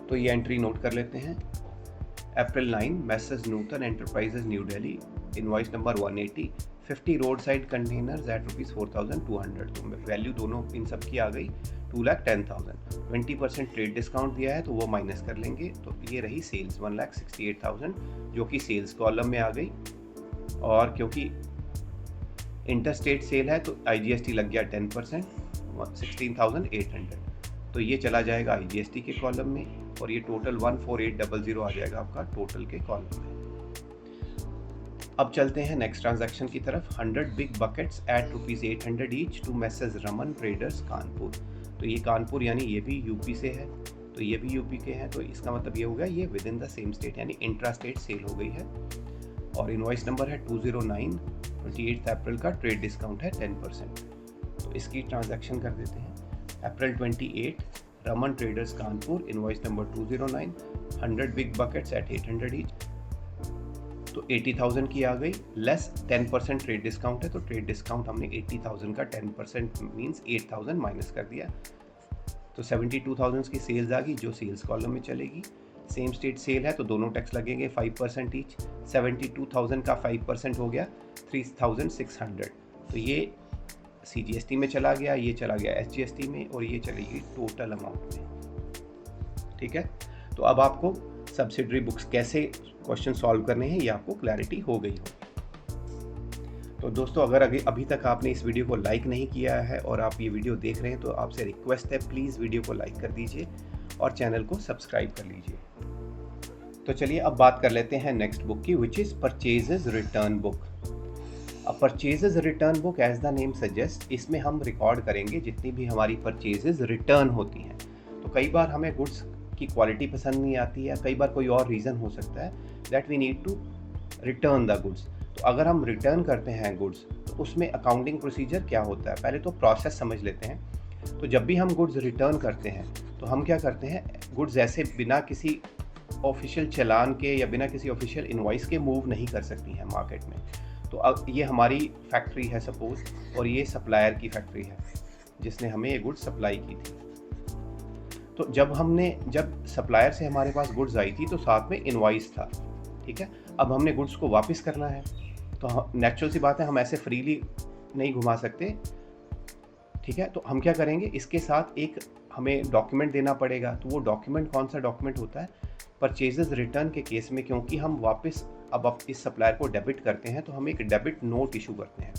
[SPEAKER 1] तो ये एंट्री नोट कर लेते हैं। April 9 message Nutan enterprises New Delhi, invoice number 180, 50 road side containers at ₹4200। तो वैल्यू दोनों इन सब की आ गई 2,10,000। 20% ट्रेड डिस्काउंट दिया है तो वो माइनस कर लेंगे, तो ये रही सेल्स 1,68,000, जो कि सेल्स कॉलम में आ गई। और क्योंकि इंटरस्टेट सेल है तो आईजीएसटी लग गया 10%, 16,800, तो ये चला जाएगा आईजीएसटी के कॉलम में, और ये टोटल 14800 आ जाएगा आपका टोटल के कॉलम में। अब चलते हैं नेक्स्ट ट्रांजैक्शन की तरफ। 100 big buckets at ₹800 each to Messrs Raman traders Kanpur. तो ये कानपुर यानी ये भी यूपी से है, तो ये भी यूपी के हैं, तो इसका मतलब ये हो गया ये with in the same state यानी इंट्रा स्टेट सेल हो गई है। और इनवॉइस नंबर है 209, 28 अप्रैल का, ट्रेड डिस्काउंट है 10%। तो इसकी ट्रांजैक्शन कर देते हैं। April 28 Raman traders Kanpur, invoice number 209, 100 big buckets at 800 each, तो 80,000 की आ गई, लेस 10% ट्रेड डिस्काउंट है, तो ट्रेड डिस्काउंट हमने 80,000 का 10% मीन्स 8,000 माइनस कर दिया, तो 72,000 की सेल्स आ गई, जो सेल्स कॉलम में चलेगी। सेम स्टेट सेल है तो दोनों टैक्स लगेंगे 5% ईच। 72,000 का 5% हो गया 3,600, तो ये सीजीएसटी में चला गया, ये चला गया एसजीएसटी में, और ये चलेगी टोटल अमाउंट में। ठीक है, तो अब आपको सब्सिडरी बुक्स कैसे क्वेश्चन सॉल्व करने हैं ये आपको क्लैरिटी हो गई होगी। तो दोस्तों, अगर अभी तक आपने इस वीडियो को लाइक नहीं किया है और आप ये वीडियो देख रहे हैं तो आपसे रिक्वेस्ट है, प्लीज़ वीडियो को लाइक कर दीजिए और चैनल को सब्सक्राइब कर लीजिए। तो चलिए अब बात कर लेते हैं नेक्स्ट बुक की, which is purchases return book. अब purchases return book as the name suggest, इसमें हम रिकॉर्ड करेंगे जितनी भी हमारी परचेजेज रिटर्न होती हैं। तो कई बार हमें गुड्स की क्वालिटी पसंद नहीं आती है, कई बार कोई और रीज़न हो सकता है that we need to return the goods. तो अगर हम रिटर्न करते हैं गुड्स तो उसमें अकाउंटिंग प्रोसीजर क्या होता है, पहले तो प्रोसेस समझ लेते हैं। तो जब भी हम गुड्स रिटर्न करते हैं तो हम क्या करते हैं, गुड्स ऐसे बिना किसी ऑफिशियल चालान के या बिना किसी ऑफिशियल इनवॉइस के मूव नहीं कर सकती हैं मार्केट में। तो अब ये हमारी फैक्ट्री है सपोज, और ये सप्लायर की फैक्ट्री है जिसने हमें ये गुड्स सप्लाई की थी। तो जब सप्लायर से हमारे पास गुड्स आई थी तो साथ में इनवॉइस था, ठीक है। अब हमने गुड्स को वापस करना है, तो नेचुरल सी बात है हम ऐसे फ्रीली नहीं घुमा सकते, ठीक है। तो हम क्या करेंगे, इसके साथ एक हमें डॉक्यूमेंट देना पड़ेगा। तो वो डॉक्यूमेंट कौन सा डॉक्यूमेंट होता है, परचेजेस रिटर्न के केस में, क्योंकि हम वापस अब इस सप्लायर को डेबिट करते हैं तो हम एक डेबिट नोट इशू करते हैं।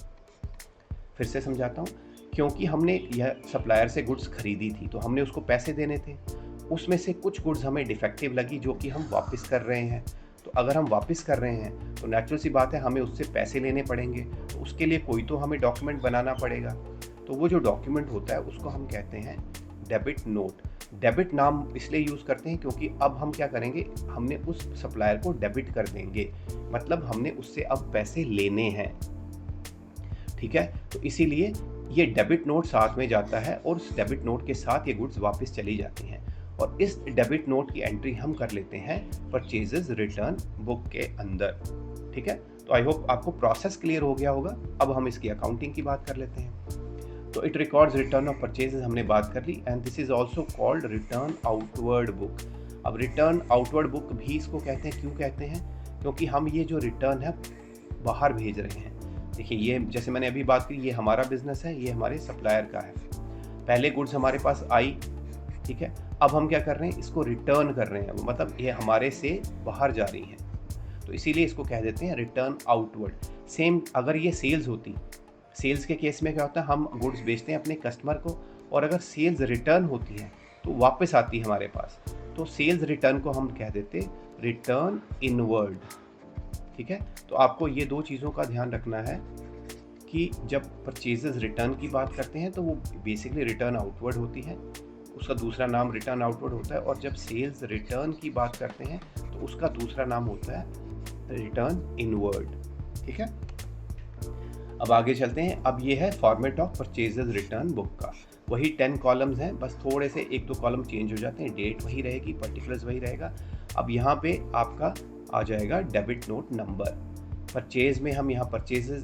[SPEAKER 1] फिर से समझाता हूँ, क्योंकि हमने यह सप्लायर से गुड्स खरीदी थी तो हमने उसको पैसे देने थे, उसमें से कुछ गुड्स हमें डिफेक्टिव लगी जो कि हम वापस कर रहे हैं। तो अगर हम वापस कर रहे हैं तो नेचुरल सी बात है हमें उससे पैसे लेने पड़ेंगे, तो उसके लिए कोई तो हमें डॉक्यूमेंट बनाना पड़ेगा। तो वो जो डॉक्यूमेंट होता है उसको हम कहते हैं डेबिट नोट। डेबिट नाम इसलिए यूज़ करते हैं क्योंकि अब हम क्या करेंगे, हमने उस सप्लायर को डेबिट कर देंगे, मतलब हमने उससे अब पैसे लेने हैं, ठीक है। तो इसीलिए ये डेबिट नोट साथ में जाता है और उस डेबिट नोट के साथ ये गुड्स वापस चली जाती हैं, और इस डेबिट नोट की एंट्री हम कर लेते हैं परचेजेस रिटर्न बुक के अंदर, ठीक है। तो आई होप आपको प्रोसेस क्लियर हो गया होगा। अब हम इसकी अकाउंटिंग की बात कर लेते हैं। तो it records return of purchases हमने बात कर ली, and this is also called return outward book. अब रिटर्न आउटवर्ड बुक भी इसको कहते हैं, क्यों कहते हैं, क्योंकि हम ये जो रिटर्न है बाहर भेज रहे हैं। देखिए ये जैसे मैंने अभी बात की, ये हमारा बिजनेस है, ये हमारे सप्लायर का है। पहले गुड्स हमारे पास आई, ठीक है, अब हम क्या कर रहे हैं, इसको रिटर्न कर रहे हैं, मतलब ये हमारे से बाहर जा रही हैं, तो इसीलिए इसको कह देते हैं रिटर्न आउटवर्ड। सेम अगर ये सेल्स होती, सेल्स के केस में क्या होता है, हम गुड्स बेचते हैं अपने कस्टमर को, और अगर सेल्स रिटर्न होती है तो वापस आती है हमारे पास, तो सेल्स रिटर्न को हम कह देते रिटर्न इनवर्ड, ठीक है। तो आपको ये दो चीज़ों का ध्यान रखना है कि जब परचेजेस रिटर्न की बात करते हैं तो वो बेसिकली रिटर्न आउटवर्ड होती है, उसका दूसरा नाम रिटर्न आउटवर्ड होता है, और जब सेल्स रिटर्न की बात करते हैं तो उसका दूसरा नाम होता है रिटर्न इनवर्ड, ठीक है। अब आगे चलते हैं। अब ये है format of purchases return book का, वही 10 कॉलम्स हैं, बस थोड़े से 1-2 कॉलम चेंज हो जाते हैं, डेट वही रहेगी, पर्टिकुलर्स वही रहेगा। अब यहाँ पे आपका आ जाएगा डेबिट नोट नंबर। परचेज में हम यहाँ परचेजेस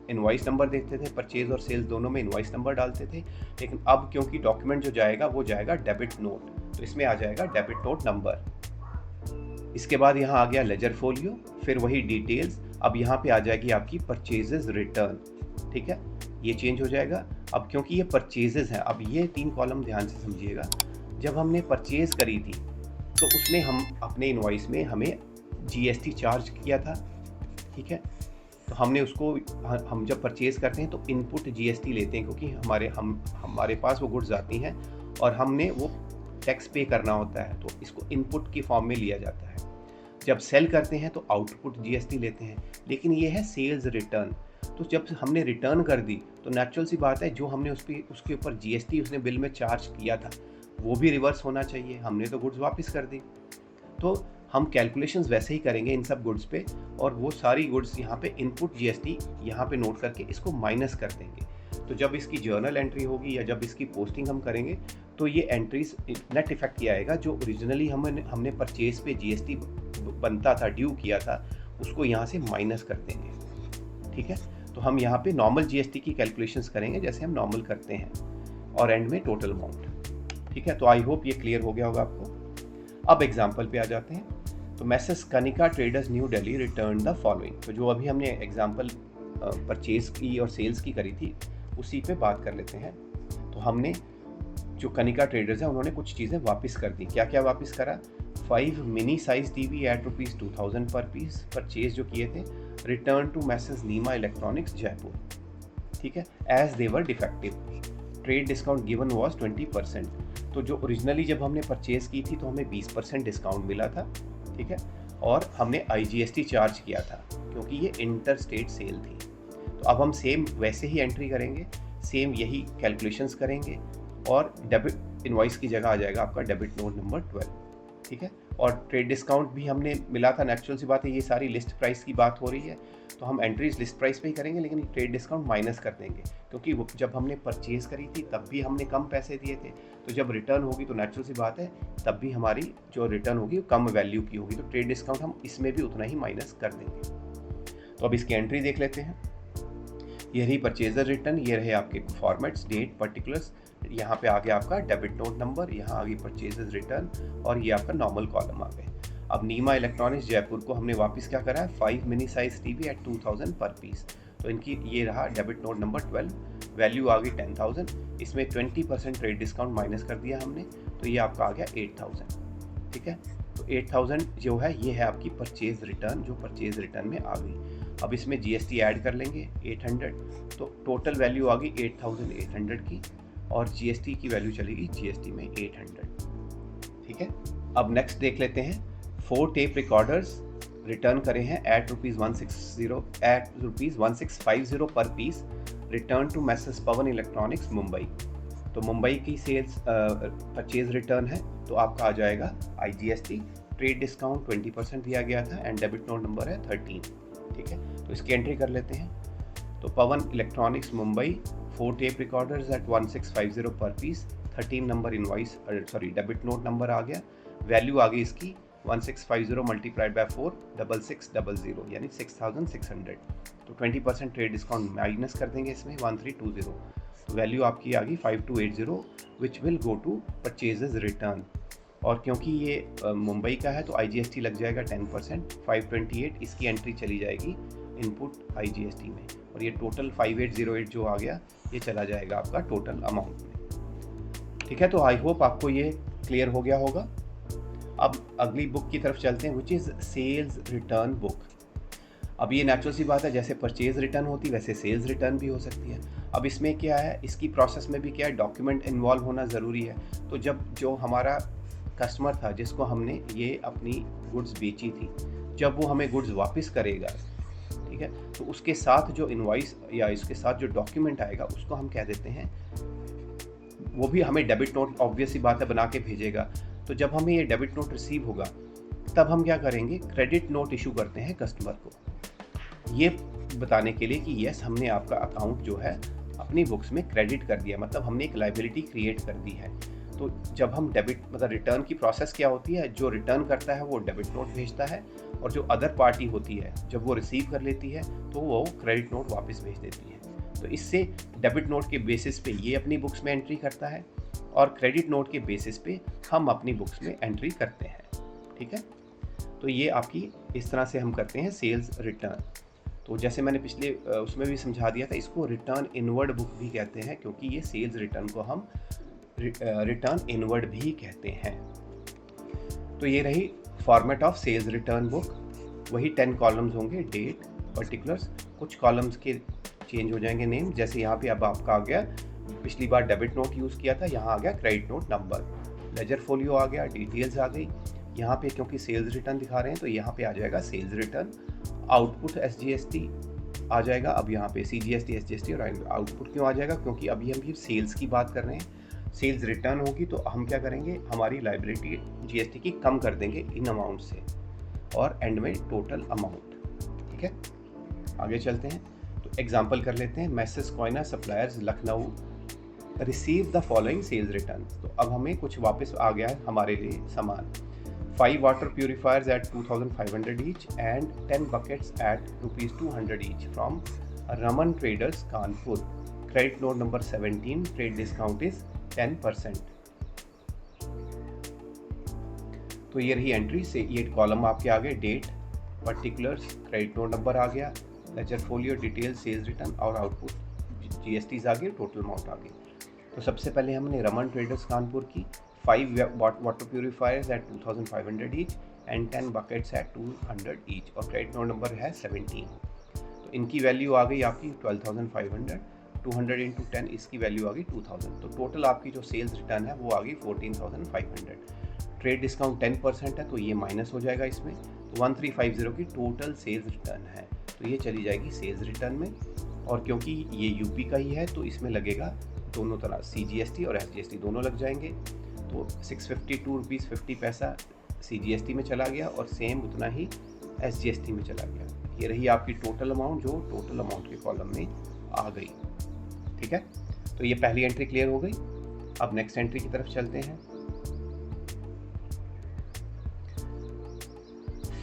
[SPEAKER 1] इनवॉइस नंबर देखते थे, परचेज और सेल्स दोनों में इनवॉइस नंबर डालते थे, लेकिन अब क्योंकि डॉक्यूमेंट जो जाएगा वो जाएगा डेबिट नोट, तो इसमें आ जाएगा डेबिट नोट नंबर। इसके बाद यहाँ आ गया लेजर फोलियो, फिर वही डिटेल्स। अब यहाँ पे आ जाएगी आपकी परचेजेस रिटर्न, ठीक है, ये चेंज हो जाएगा। अब क्योंकि ये परचेजेस हैं, अब ये 3 कॉलम ध्यान से समझिएगा। जब हमने परचेज करी थी तो उसने हम अपने इनवॉइस में हमें जीएसटी चार्ज किया था, ठीक है। तो हमने उसको, हम जब परचेज करते हैं तो इनपुट जीएसटी लेते हैं, क्योंकि हमारे पास वो गुड्स आती हैं और हमने वो टैक्स पे करना होता है, तो इसको इनपुट की फॉर्म में लिया जाता है। जब सेल करते हैं तो आउटपुट जीएसटी लेते हैं, लेकिन ये है सेल्स रिटर्न। तो जब हमने रिटर्न कर दी तो नेचुरल सी बात है, जो हमने उसके ऊपर जीएसटी उसने बिल में चार्ज किया था वो भी रिवर्स होना चाहिए, हमने तो गुड्स वापस कर दी। तो हम कैलकुलेशंस वैसे ही करेंगे इन सब गुड्स पे, और वो सारी गुड्स यहाँ पे इनपुट जीएसटी यहाँ पे नोट करके इसको माइनस कर देंगे। तो जब इसकी जर्नल एंट्री होगी या जब इसकी पोस्टिंग हम करेंगे तो ये एंट्रीज नेट इफेक्ट ये आएगा, जो ओरिजिनली हमने परचेज पे जीएसटी बनता था, ड्यू किया था, उसको यहाँ से माइनस कर देंगे, ठीक है। तो हम यहाँ पे नॉर्मल जीएसटी की कैलकुलेशंस करेंगे जैसे हम नॉर्मल करते हैं, और एंड में टोटल अमाउंट, ठीक है। तो आई होप ये क्लियर हो गया होगा आपको। अब एग्जाम्पल पे आ जाते हैं। तो message Kanika traders new Delhi return the following. तो जो अभी हमने एग्जाम्पल परचेज की और सेल्स की करी थी उसी पे बात कर लेते हैं। तो हमने जो कनिका ट्रेडर्स हैं उन्होंने कुछ चीज़ें वापस कर दी। क्या क्या वापस करा? 5 मिनी साइज टीवी एट ₹2000 पर पीस परचेज जो किए थे, return to Messrs Neema electronics Jaipur, ठीक है, as they were defective. Trade discount given was 20%। तो जो ओरिजिनली जब हमने परचेज की थी तो हमें 20% डिस्काउंट मिला था, ठीक है, और हमने IGST चार्ज किया था क्योंकि ये इंटर स्टेट सेल थी। तो अब हम सेम वैसे ही एंट्री करेंगे, सेम यही कैलकुलेशंस करेंगे और डेबिट इनवॉइस की जगह आ जाएगा आपका डेबिट नोट नंबर 12, ठीक है। और ट्रेड डिस्काउंट भी हमने मिला था, नेचुरल सी बात है, ये सारी लिस्ट प्राइस की बात हो रही है, तो हम एंट्रीज लिस्ट प्राइस पे ही करेंगे, लेकिन ट्रेड डिस्काउंट माइनस कर देंगे, क्योंकि जब हमने परचेज करी थी तब भी हमने कम पैसे दिए थे, तो जब रिटर्न होगी तो नेचुरल सी बात है तब भी हमारी जो रिटर्न होगी वो कम वैल्यू की होगी, तो ट्रेड डिस्काउंट हम इसमें भी उतना ही माइनस कर देंगे। तो अब इसकी एंट्री देख लेते हैं। ये रही परचेजर रिटर्न, ये रहे आपके फॉर्मेट्स, डेट, पर्टिकुलर्स, यहाँ पे आ गया आपका डेबिट नोट नंबर, यहाँ आ गई परचेजर्स रिटर्न और ये आपका नॉर्मल कॉलम आ गए। अब नीमा इलेक्ट्रॉनिक्स जयपुर को हमने वापस क्या करा है, 5 मिनी साइज टीवी एट 2000 पर पीस, तो इनकी ये रहा डेबिट नोट नंबर 12, वैल्यू आ गई 10,000, इसमें 20% ट्रेड डिस्काउंट माइनस कर दिया हमने, तो ये आपका आ गया 8,000, ठीक है। तो 8,000 जो है ये है आपकी परचेज रिटर्न, जो परचेज रिटर्न में आ गई। अब इसमें जीएसटी ऐड कर लेंगे 800, तो टोटल वैल्यू आ गई 8,800 की और जीएसटी की वैल्यू चलेगी जीएसटी में 800, ठीक है। अब नेक्स्ट देख लेते हैं, 4 टेप रिकॉर्डर्स रिटर्न करे हैं at ₹1,650 per piece, return to Messrs Pawan electronics Mumbai, तो मुंबई की सेल्स परचेज रिटर्न है, तो आपका आ जाएगा IGST, ट्रेड डिस्काउंट 20% दिया गया था एंड डेबिट नोट नंबर है 13, ठीक है। तो इसकी एंट्री कर लेते हैं। तो Pavan electronics Mumbai 4 tape recorders at 1,650 per piece, 13 number invoice debit note number आ गया, वैल्यू आ गई इसकी 1,650 मल्टीप्लाइड बाय 4 6600 यानी 6,600, तो 20% ट्रेड डिस्काउंट माइनस कर देंगे इसमें 1320, तो वैल्यू आपकी आ गई 5280 which will go to purchases return, और क्योंकि ये मुंबई का है तो IGST लग जाएगा 10%, 528 इसकी एंट्री चली जाएगी इनपुट IGST में, और ये टोटल 5808 जो आ गया ये चला जाएगा आपका टोटल अमाउंट में, ठीक है। तो आई होप आपको ये क्लियर हो गया होगा। अब अगली बुक की तरफ चलते हैं, which is sales return book. अब ये नेचुरल सी बात है, जैसे परचेज रिटर्न होती वैसे सेल्स रिटर्न भी हो सकती है। अब इसमें क्या है, इसकी प्रोसेस में भी क्या है, डॉक्यूमेंट इन्वॉल्व होना ज़रूरी है। तो जब जो हमारा कस्टमर था जिसको हमने ये अपनी गुड्स बेची थी, जब वो हमें गुड्स वापस करेगा, ठीक है, तो उसके साथ जो इनवॉइस या इसके साथ जो डॉक्यूमेंट आएगा उसको हम कह देते हैं, वो भी हमें डेबिट नोट ऑब्वियस सी बात है बना के भेजेगा। तो जब हमें ये डेबिट नोट रिसीव होगा तब हम क्या करेंगे, क्रेडिट नोट इशू करते हैं कस्टमर को, ये बताने के लिए कि यस हमने आपका अकाउंट जो है अपनी बुक्स में क्रेडिट कर दिया, मतलब हमने एक लायबिलिटी क्रिएट कर दी है। तो जब हम डेबिट मतलब रिटर्न की प्रोसेस क्या होती है, जो रिटर्न करता है वो डेबिट नोट भेजता है, और जो अदर पार्टी होती है जब वो रिसीव कर लेती है तो वो क्रेडिट नोट वापस भेज देती है। तो इससे डेबिट नोट के बेसिस पे ये अपनी बुक्स में एंट्री करता है और क्रेडिट नोट के बेसिस पे हम अपनी बुक्स में एंट्री करते हैं, ठीक है। तो ये आपकी इस तरह से हम करते हैं सेल्स रिटर्न। तो जैसे मैंने पिछले उसमें भी समझा दिया था, इसको रिटर्न इनवर्ड बुक भी कहते हैं, क्योंकि ये सेल्स रिटर्न को हम रिटर्न इनवर्ड भी कहते हैं। तो ये रही format of sales return book, वही 10 कॉलम्स होंगे, डेट, पर्टिकुलर्स, कुछ कॉलम्स के चेंज हो जाएंगे नेम, जैसे यहाँ पे अब आपका आ गया, पिछली बार डेबिट नोट यूज़ किया था, यहाँ आ गया credit note number, ledger folio आ गया, डिटेल्स आ गई, यहाँ पे क्योंकि सेल्स रिटर्न दिखा रहे हैं तो यहाँ पे आ जाएगा सेल्स रिटर्न, आउटपुट SGST आ जाएगा, अब यहाँ पे CGST SGST और आउटपुट क्यों आ जाएगा, क्योंकि अभी हम सेल्स की बात कर रहे हैं, सेल्स रिटर्न होगी तो हम क्या करेंगे, हमारी लायबिलिटी GST की कम कर देंगे इन अमाउंट से, और एंड में टोटल अमाउंट, ठीक है। आगे चलते हैं, तो एग्जांपल कर लेते हैं, message Koyna suppliers Lucknow receive the following sales return. तो अब हमें कुछ वापस आ गया है हमारे लिए सामान, 5 water purifiers at 2,500 each and 10 buckets at ₹200 each from Raman traders Kanpur, credit note number 17, trade discount is 10%। तो ये रही एंट्री से, ये कॉलम आपके आ गए, date, particulars, credit note number आ गया, ledger folio, detail, sales return और आउटपुट GSTs आ गए, टोटल अमाउंट आ गई। तो सबसे पहले हमने रमन ट्रेडर्स कानपुर की 5 water purifiers at 2,500 each and 10 buckets at 200 each, और क्रेडिट नोट नंबर है 17। तो इनकी वैल्यू आ गई आपकी 12,500, 200 इंटू 10 इसकी वैल्यू आ गई 2,000। तो टोटल आपकी जो सेल्स रिटर्न है वो आ गई 14,500। ट्रेड डिस्काउंट 10% है तो ये माइनस हो जाएगा इसमें, तो 1350 की टोटल सेल्स रिटर्न है। तो ये चली जाएगी सेल्स रिटर्न में, और क्योंकि ये यूपी का ही है तो इसमें लगेगा दोनों तरह CGST और SGST दोनों लग जाएंगे। तो 652 रुपीज़ 50 पैसा CGST में चला गया और सेम उतना ही SGST में चला गया। ये रही आपकी टोटल अमाउंट जो टोटल अमाउंट के कॉलम में आ गई। ठीक है, तो ये पहली एंट्री क्लियर हो गई। अब नेक्स्ट एंट्री की तरफ चलते हैं।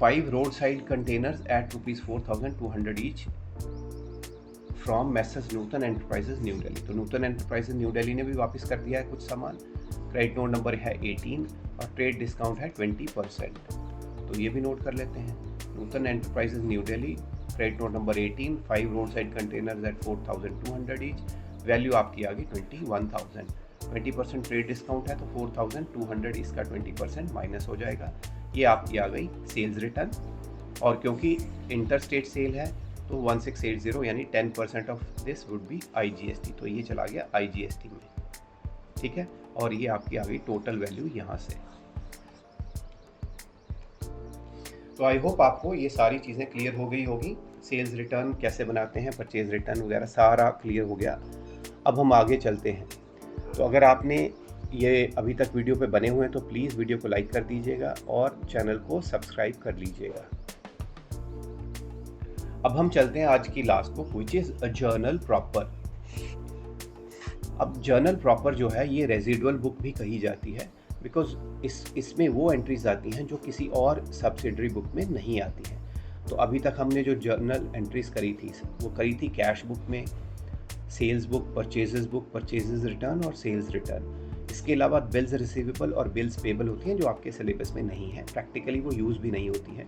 [SPEAKER 1] 5 road side containers at ₹4,200 each from Messrs Nutan enterprises New Delhi. तो नूतन एंटरप्राइजेज न्यू दिल्ली ने भी वापस कर दिया है कुछ सामान। क्रेडिट नोट नंबर है 18 और ट्रेड डिस्काउंट है 20%। तो ये भी नोट कर लेते हैं। Nutan enterprises New Delhi, credit note number 18, 5 road side containers at 4,200 each, value आपकी आ गई 21,000। 20% ट्रेड डिस्काउंट है तो 4,200 इसका 20% माइनस हो जाएगा। ये आपकी आ गई सेल्स रिटर्न, और क्योंकि इंटर स्टेट सेल है तो 1680 यानी 10% of this would be IGST, तो ये चला गया IGST में। ठीक है, और ये आपकी आ गई टोटल वैल्यू यहाँ से। तो आई होप आपको ये सारी चीज़ें क्लियर हो गई होगी। सेल्स रिटर्न कैसे बनाते हैं, परचेज रिटर्न वगैरह सारा क्लियर हो गया। अब हम आगे चलते हैं। तो अगर आपने ये अभी तक वीडियो पे बने हुए हैं तो प्लीज़ वीडियो को लाइक कर दीजिएगा और चैनल को सब्सक्राइब कर लीजिएगा। अब हम चलते हैं आज की last book which is a journal proper. अब जर्नल प्रॉपर जो है ये रेजिडुअल बुक भी कही जाती है, बिकॉज इसमें वो एंट्रीज आती हैं जो किसी और सब्सिडरी बुक में नहीं आती हैं। तो अभी तक हमने जो जर्नल एंट्रीज करी थी वो करी थी कैश बुक में, सेल्स बुक, परचेजेस रिटर्न और सेल्स रिटर्न। इसके अलावा बिल्स रिसीवेबल और बिल्स पेबल होती हैं जो आपके सिलेबस में नहीं है, प्रैक्टिकली वो यूज़ भी नहीं होती हैं।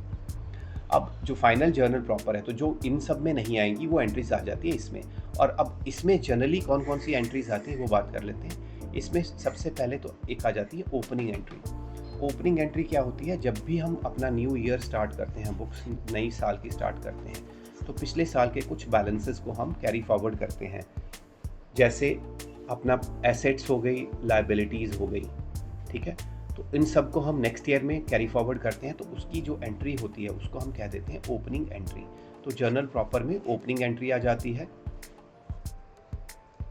[SPEAKER 1] अब जो फाइनल जर्नल प्रॉपर है तो जो इन सब में नहीं आएंगी वो एंट्रीज आ जाती है इसमें। और अब इसमें जनरली कौन कौन सी एंट्रीज आती हैं वो बात कर लेते हैं। इसमें सबसे पहले तो एक आ जाती है ओपनिंग एंट्री। ओपनिंग एंट्री क्या होती है, जब भी हम अपना न्यू ईयर स्टार्ट करते हैं, बुक्स नई साल की स्टार्ट करते हैं, तो पिछले साल के कुछ बैलेंसेस को हम कैरी फॉरवर्ड करते हैं। जैसे अपना एसेट्स हो गई, लायबिलिटीज़ हो गई, ठीक है, तो इन सब को हम नेक्स्ट ईयर में कैरी फॉरवर्ड करते हैं। तो उसकी जो एंट्री होती है उसको हम कह देते हैं ओपनिंग एंट्री। तो जर्नल प्रॉपर में ओपनिंग एंट्री आ जाती है।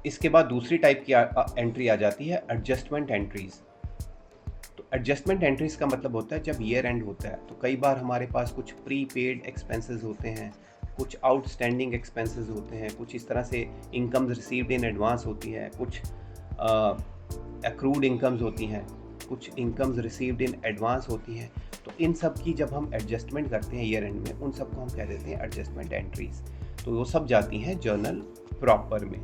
[SPEAKER 1] इसके बाद दूसरी टाइप की एंट्री आ जाती है एडजस्टमेंट एंट्रीज। तो एडजस्टमेंट एंट्रीज का मतलब होता है जब ईयर एंड होता है तो कई बार हमारे पास कुछ प्री पेड एक्सपेंसेस होते हैं, कुछ आउटस्टैंडिंग एक्सपेंसेस होते हैं, कुछ इस तरह से इनकम्स रिसीव्ड इन एडवांस होती है, कुछ एक्रूड इनकम्स होती हैं, कुछ इनकम्स रिसीव्ड इन एडवांस होती हैं। तो इन सब की जब हम एडजस्टमेंट करते हैं ईयर एंड में, उन सबको हम कह देते हैं एडजस्टमेंट एंट्रीज। तो वो सब जाती हैं जर्नल प्रॉपर में।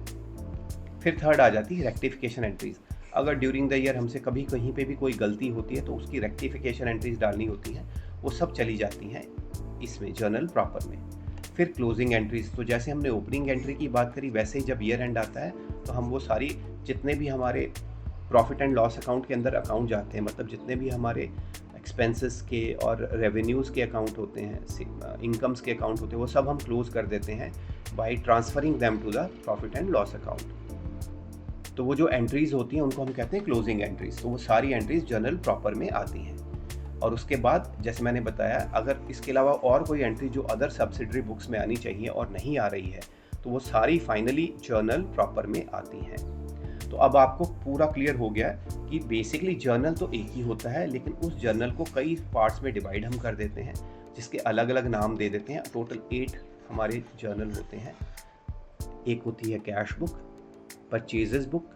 [SPEAKER 1] फिर थर्ड आ जाती है रेक्टिफिकेशन एंट्रीज। अगर ड्यूरिंग द ईयर हमसे कभी कहीं पे भी कोई गलती होती है तो उसकी रेक्टिफिकेशन एंट्रीज डालनी होती हैं, वो सब चली जाती हैं इसमें जर्नल प्रॉपर में। फिर क्लोजिंग एंट्रीज, तो जैसे हमने ओपनिंग एंट्री की बात करी वैसे ही जब ईयर एंड आता है तो हम वो सारी जितने भी हमारे प्रॉफिट एंड लॉस अकाउंट के अंदर अकाउंट जाते हैं, मतलब जितने भी हमारे एक्सपेंसेस के और रेवेन्यूज़ के अकाउंट होते हैं, इनकम्स के अकाउंट होते हैं, वो सब हम क्लोज कर देते हैं by transferring them to the profit and loss account. तो वो जो एंट्रीज़ होती हैं उनको हम कहते हैं क्लोजिंग एंट्रीज। तो वो सारी एंट्रीज जर्नल प्रॉपर में आती हैं। और उसके बाद जैसे मैंने बताया, अगर इसके अलावा और कोई एंट्री जो अदर सब्सिडरी बुक्स में आनी चाहिए और नहीं आ रही है तो वो सारी फाइनली जर्नल प्रॉपर में आती हैं। तो अब आपको पूरा क्लियर हो गया कि बेसिकली जर्नल तो एक ही होता है, लेकिन उस जर्नल को कई पार्ट्स में डिवाइड हम कर देते हैं जिसके अलग अलग नाम दे देते हैं। टोटल 8 हमारे जर्नल होते हैं। एक होती है cash book, purchases book,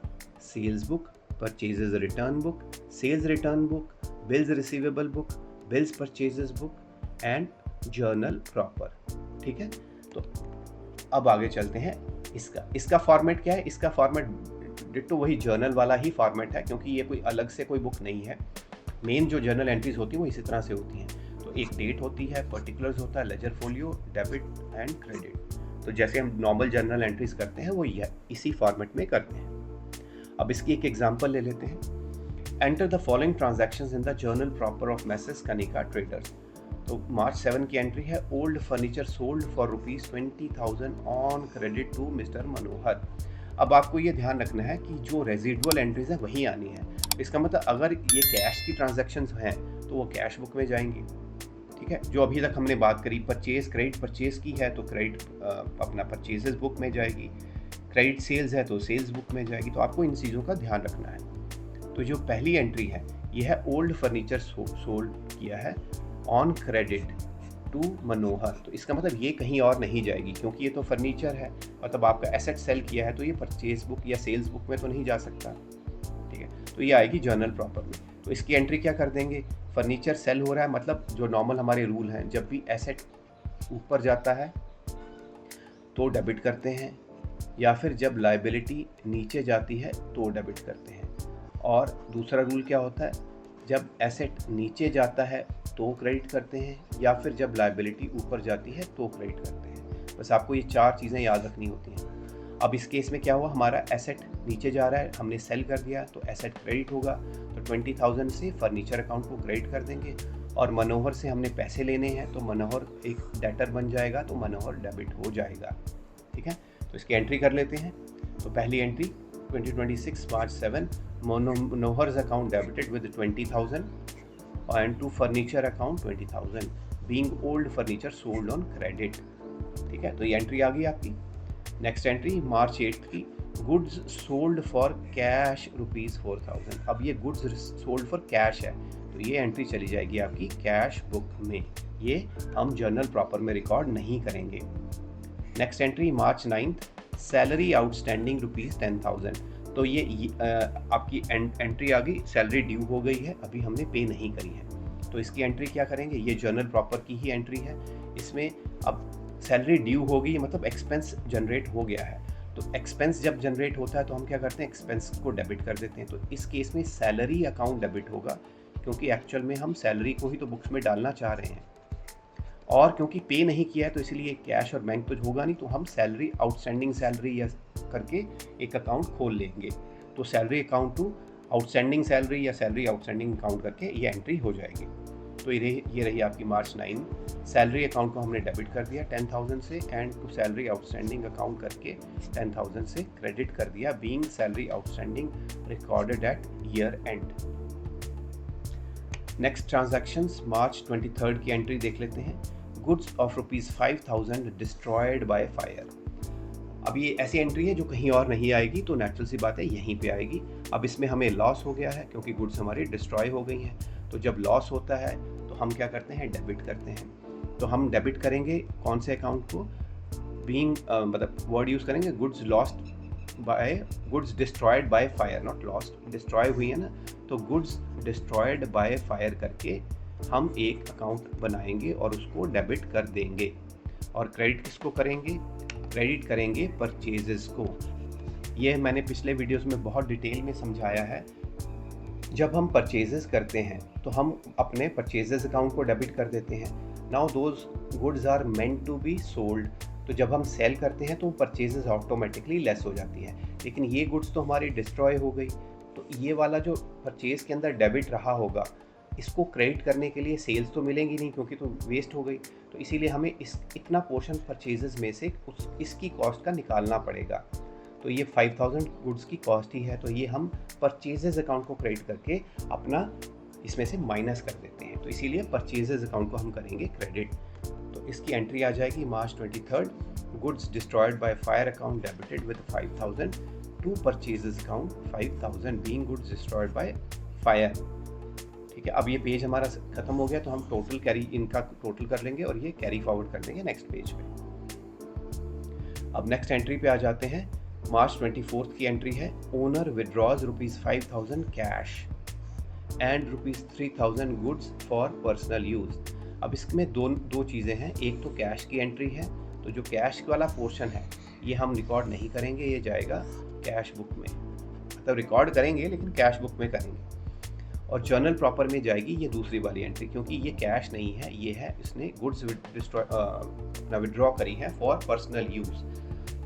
[SPEAKER 1] sales book, purchases return book, sales return book, bills receivable book, bills purchases book and journal proper. ठीक है, तो अब आगे चलते हैं। इसका फॉर्मेट क्या है? इसका फॉर्मेट डिट्टो वही जर्नल वाला ही फॉर्मेट है, क्योंकि ये कोई अलग से कोई बुक नहीं है। मेन जो जर्नल एंट्रीज होती हैं वो इसी तरह से होती हैं। तो एक डेट होती है, पर्टिकुलर्स होता है, ledger folio, debit and credit. तो जैसे हम नॉर्मल जर्नल एंट्रीज करते हैं वो इसी फॉर्मेट में करते हैं। अब इसकी एक एग्जांपल ले लेते हैं। Enter the following transactions in the journal proper of message Kanika Traders. तो मार्च 7 की एंट्री है, old furniture sold for ₹20,000 on credit to mister Manohar. अब आपको ये ध्यान रखना है कि जो रेजिडुअल एंट्रीज है वही आनी है। इसका मतलब अगर ये कैश की ट्रांजैक्शंस हैं तो वो कैश बुक में जाएंगी, ठीक ठीक है। जो अभी तक हमने बात करी परचेज, क्रेडिट परचेज की है तो क्रेडिट अपना परचेजेस बुक में जाएगी, क्रेडिट सेल्स है तो सेल्स बुक में जाएगी। तो आपको इन चीज़ों का ध्यान रखना है। तो जो पहली एंट्री है ये है ओल्ड फर्नीचर सोल्ड किया है ऑन क्रेडिट टू मनोहर। तो इसका मतलब ये कहीं और नहीं जाएगी क्योंकि ये तो फर्नीचर है, मतलब आपका एसेट सेल किया है तो ये परचेज बुक या सेल्स बुक में तो नहीं जा सकता, ठीक है। तो ये आएगी जर्नल प्रॉपर में। तो इसकी एंट्री क्या कर देंगे, फर्नीचर सेल हो रहा है, मतलब जो नॉर्मल हमारे रूल हैं, जब भी एसेट ऊपर जाता है तो डेबिट करते हैं, या फिर जब लायबिलिटी नीचे जाती है तो डेबिट करते हैं। और दूसरा रूल क्या होता है, जब एसेट नीचे जाता है तो क्रेडिट करते हैं, या फिर जब लायबिलिटी ऊपर जाती है तो क्रेडिट करते हैं। बस आपको ये 4 चीज़ें याद रखनी होती हैं। अब इस केस में क्या हुआ, हमारा एसेट नीचे जा रहा है, हमने सेल कर दिया तो एसेट क्रेडिट होगा। तो 20,000 से फर्नीचर अकाउंट को क्रेडिट कर देंगे, और मनोहर से हमने पैसे लेने हैं तो मनोहर एक डेटर बन जाएगा तो मनोहर डेबिट हो जाएगा, ठीक है। तो इसकी एंट्री कर लेते हैं। तो पहली entry 2026 March 7 Manohar's account debited with 20,000 and to furniture account 20,000 being old furniture sold on credit, ठीक है। तो ये एंट्री आ गई आपकी। नेक्स्ट एंट्री March 8 की, गुड्स सोल्ड फॉर कैश ₹4,000। अब ये गुड्स सोल्ड फॉर कैश है तो ये एंट्री चली जाएगी आपकी कैश बुक में, ये हम जर्नल प्रॉपर में रिकॉर्ड नहीं करेंगे। Next entry March 9 salary outstanding ₹10,000। तो ये आपकी एंट्री आ गई, सैलरी ड्यू हो गई है, अभी हमने पे नहीं करी है। तो इसकी एंट्री क्या करेंगे, ये जर्नल प्रॉपर की ही एंट्री है। इसमें अब सैलरी ड्यू हो गई, मतलब एक्सपेंस जनरेट हो गया है। तो एक्सपेंस जब जनरेट होता है तो हम क्या करते हैं, एक्सपेंस को डेबिट कर देते हैं। तो इस केस में सैलरी अकाउंट डेबिट होगा, क्योंकि एक्चुअल में हम सैलरी को ही तो बुक्स में डालना चाह रहे हैं, और क्योंकि पे नहीं किया है तो इसीलिए कैश और बैंक तो होगा नहीं, तो हम सैलरी आउटस्टैंडिंग सैलरी या करके एक अकाउंट खोल लेंगे। तो salary account to outstanding salary या सैलरी आउटस्टैंडिंग अकाउंट करके ये एंट्री हो जाएगी। तो ये रही आपकी March 9। सैलरी अकाउंट को हमने डेबिट कर दिया 10,000 से, and to salary outstanding account करके 10,000 से क्रेडिट कर दिया, being salary outstanding recorded at year end. Next transactions March 23 की एंट्री देख लेते हैं। Goods of ₹5,000 destroyed by fire. अब ये ऐसी एंट्री है जो कहीं और नहीं आएगी, तो नेचुरल सी बात है यहीं पे आएगी। अब इसमें हमें लॉस हो गया है क्योंकि गुड्स हमारी डिस्ट्रॉय हो गई हैं। तो जब लॉस होता है तो हम क्या करते हैं, डेबिट करते हैं। तो हम डेबिट करेंगे कौन से अकाउंट को, बीइंग मतलब वर्ड यूज़ करेंगे goods lost by, goods destroyed by fire, not lost, destroy हुई है ना, तो गुड्स डिस्ट्रॉयड बाय फायर करके हम एक अकाउंट बनाएंगे और उसको डेबिट कर देंगे। और क्रेडिट किसको करेंगे, क्रेडिट करेंगे परचेजेस को। ये मैंने पिछले वीडियोस में बहुत डिटेल में समझाया है। जब हम परचेजेस करते हैं तो हम अपने परचेजेस अकाउंट को डेबिट कर देते हैं। Now those goods are meant to be sold. तो जब हम सेल करते हैं तो परचेजेस ऑटोमेटिकली लेस हो जाती है, लेकिन ये गुड्स तो हमारी डिस्ट्रॉय हो गई, तो ये वाला जो परचेज के अंदर डेबिट रहा होगा इसको क्रेडिट करने के लिए सेल्स तो मिलेंगी नहीं क्योंकि तो वेस्ट हो गई। तो इसीलिए हमें इतना पोर्शन परचेजेस में से इसकी कॉस्ट का निकालना पड़ेगा। तो ये 5,000 गुड्स की कॉस्ट ही है, तो ये हम परचेजेस अकाउंट को क्रेडिट करके अपना इसमें से माइनस कर देते हैं। तो इसीलिए परचेजेस अकाउंट को हम करेंगे क्रेडिट। तो इसकी एंट्री आ जाएगी March 23, goods destroyed by fire account debited with 5,000 to purchases account 5,000 being goods destroyed by fire. ठीक है, अब ये पेज हमारा खत्म हो गया, तो हम टोटल कैरी इनका टोटल कर लेंगे और ये कैरी फॉरवर्ड कर देंगे नेक्स्ट पेज पे। अब नेक्स्ट एंट्री पे आ जाते हैं। March 24 की एंट्री है, owner withdraws ₹5,000 cash and ₹3,000 goods for personal use. अब इसमें दो चीज़ें हैं, एक तो कैश की एंट्री है, तो जो कैश वाला पोर्शन है ये हम रिकॉर्ड नहीं करेंगे, ये जाएगा कैश बुक में, मतलब रिकॉर्ड करेंगे लेकिन कैश बुक में करेंगे। और जर्नल प्रॉपर में जाएगी ये दूसरी वाली एंट्री, क्योंकि ये कैश नहीं है, ये है इसने गुड्स विड्रॉ करी है फॉर पर्सनल यूज़।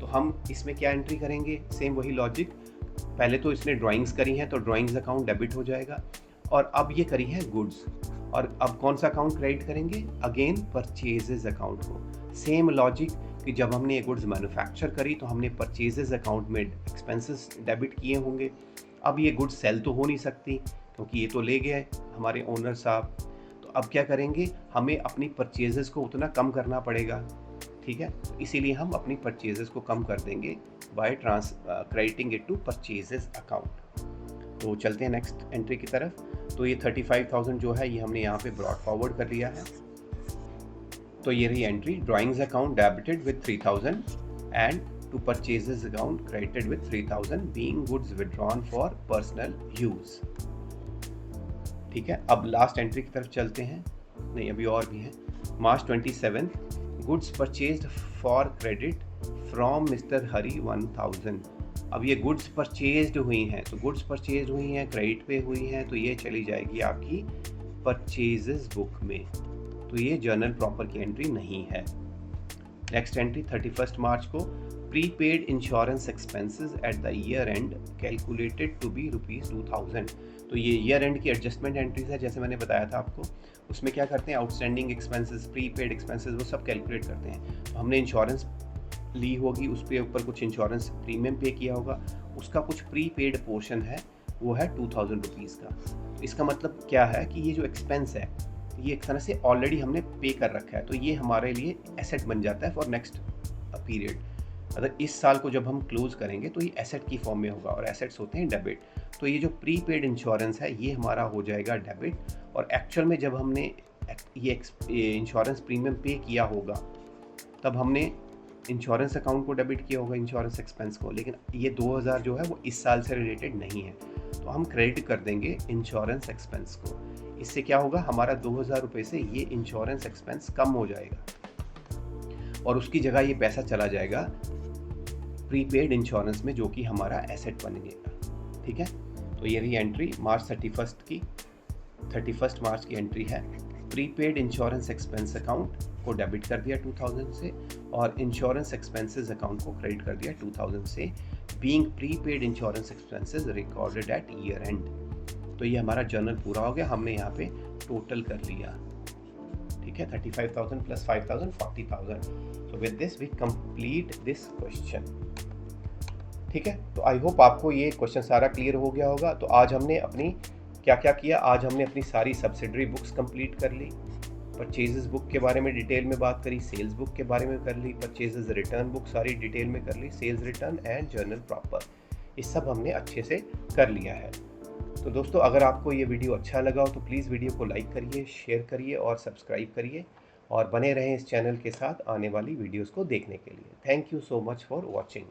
[SPEAKER 1] तो हम इसमें क्या एंट्री करेंगे, सेम वही लॉजिक। पहले तो इसने ड्राइंग्स करी हैं तो ड्राइंग्स अकाउंट डेबिट हो जाएगा, और अब ये करी है गुड्स, और अब कौन सा अकाउंट क्रेडिट करेंगे, अगेन परचेजेस अकाउंट को। सेम लॉजिक कि जब हमने ये गुड्स मैन्युफैक्चर करी तो हमने परचेजेस अकाउंट में एक्सपेंसेस डेबिट किए होंगे। अब ये गुड्स सेल तो हो नहीं सकती क्योंकि ये तो ले गए हमारे ओनर साहब, तो अब क्या करेंगे, हमें अपनी परचेजेस को उतना कम करना पड़ेगा, ठीक है। तो इसीलिए हम अपनी परचेजेस को कम कर देंगे by crediting it to purchases account. तो चलते हैं नेक्स्ट एंट्री की तरफ। तो ये 35,000 जो है ये हमने यहाँ पे ब्रॉड फॉरवर्ड कर लिया है। तो ये रही entry, drawings account debited with 3,000 and to purchases account credited with 3,000 being goods withdrawn for personal use. ठीक है, अब लास्ट एंट्री की तरफ चलते हैं। नहीं, अभी और भी है। March 27 goods purchased for credit from mister Hari 1,000। अब ये गुड्स परचेज्ड हुई हैं, तो गुड्स परचेज्ड हुई हैं, क्रेडिट पे हुई हैं, तो ये चली जाएगी आपकी परचेजेस बुक में। तो ये जर्नल प्रॉपर की एंट्री नहीं है। नेक्स्ट एंट्री 31 मार्च को, prepaid insurance expenses at the year end calculated to be ₹2,000। तो ये ईयर एंड की एडजस्टमेंट एंट्रीज है, जैसे मैंने बताया था आपको। उसमें क्या करते हैं, आउटस्टैंडिंग एक्सपेंसेस, प्रीपेड एक्सपेंसेस, वो सब कैलकुलेट करते हैं। तो हमने इंश्योरेंस ली होगी, उस पे ऊपर कुछ इंश्योरेंस प्रीमियम पे किया होगा, उसका कुछ प्रीपेड पोर्शन है, वो है ₹2,000 का। तो इसका मतलब क्या है कि ये जो एक्सपेंस है ये एक तरह से ऑलरेडी हमने पे कर रखा है, तो ये हमारे लिए एसेट बन जाता है फॉर नेक्स्ट पीरियड। अगर इस साल को जब हम क्लोज करेंगे तो ये एसेट की फॉर्म में होगा, और एसेट्स होते हैं डेबिट। तो ये जो प्रीपेड इंश्योरेंस है ये हमारा हो जाएगा डेबिट, और एक्चुअल में जब हमने ये इंश्योरेंस प्रीमियम पे किया होगा तब हमने इंश्योरेंस अकाउंट को डेबिट किया होगा, इंश्योरेंस एक्सपेंस को। लेकिन ये 2,000 जो है वो इस साल से रिलेटेड नहीं है, तो हम क्रेडिट कर देंगे इंश्योरेंस एक्सपेंस को। इससे क्या होगा, हमारा 2,000 रुपये से ये इंश्योरेंस एक्सपेंस कम हो जाएगा और उसकी जगह ये पैसा चला जाएगा प्रीपेड इंश्योरेंस में, जो कि हमारा एसेट बनेगा। ठीक है, तो ये रही एंट्री मार्च 31 मार्च की एंट्री है। प्रीपेड इंश्योरेंस एक्सपेंस अकाउंट को डेबिट कर दिया 2,000 से, और इंश्योरेंस एक्सपेंसेस अकाउंट को क्रेडिट कर दिया 2,000 से, being prepaid insurance expenses recorded at year and. तो ये हमारा जर्नल पूरा हो गया, हमने यहाँ पे टोटल कर लिया। ठीक है, 35,000 plus 5,000 40,000। So with this we complete this question. ठीक है, तो आई होप आपको ये क्वेश्चन सारा क्लियर हो गया होगा। तो आज हमने अपनी क्या क्या किया, आज हमने अपनी सारी सब्सिडरी बुक्स कंप्लीट कर ली, परचेजेस बुक के बारे में डिटेल में बात करी, सेल्स बुक के बारे में कर ली, परचेजेस रिटर्न बुक सारी डिटेल में कर ली, sales return and journal proper, ये सब हमने अच्छे से कर लिया है। तो दोस्तों, अगर आपको ये वीडियो अच्छा लगा हो तो प्लीज़ वीडियो को लाइक करिए, शेयर करिए और सब्सक्राइब करिए, और बने रहें इस चैनल के साथ आने वाली वीडियोस को देखने के लिए। Thank you so much for watching.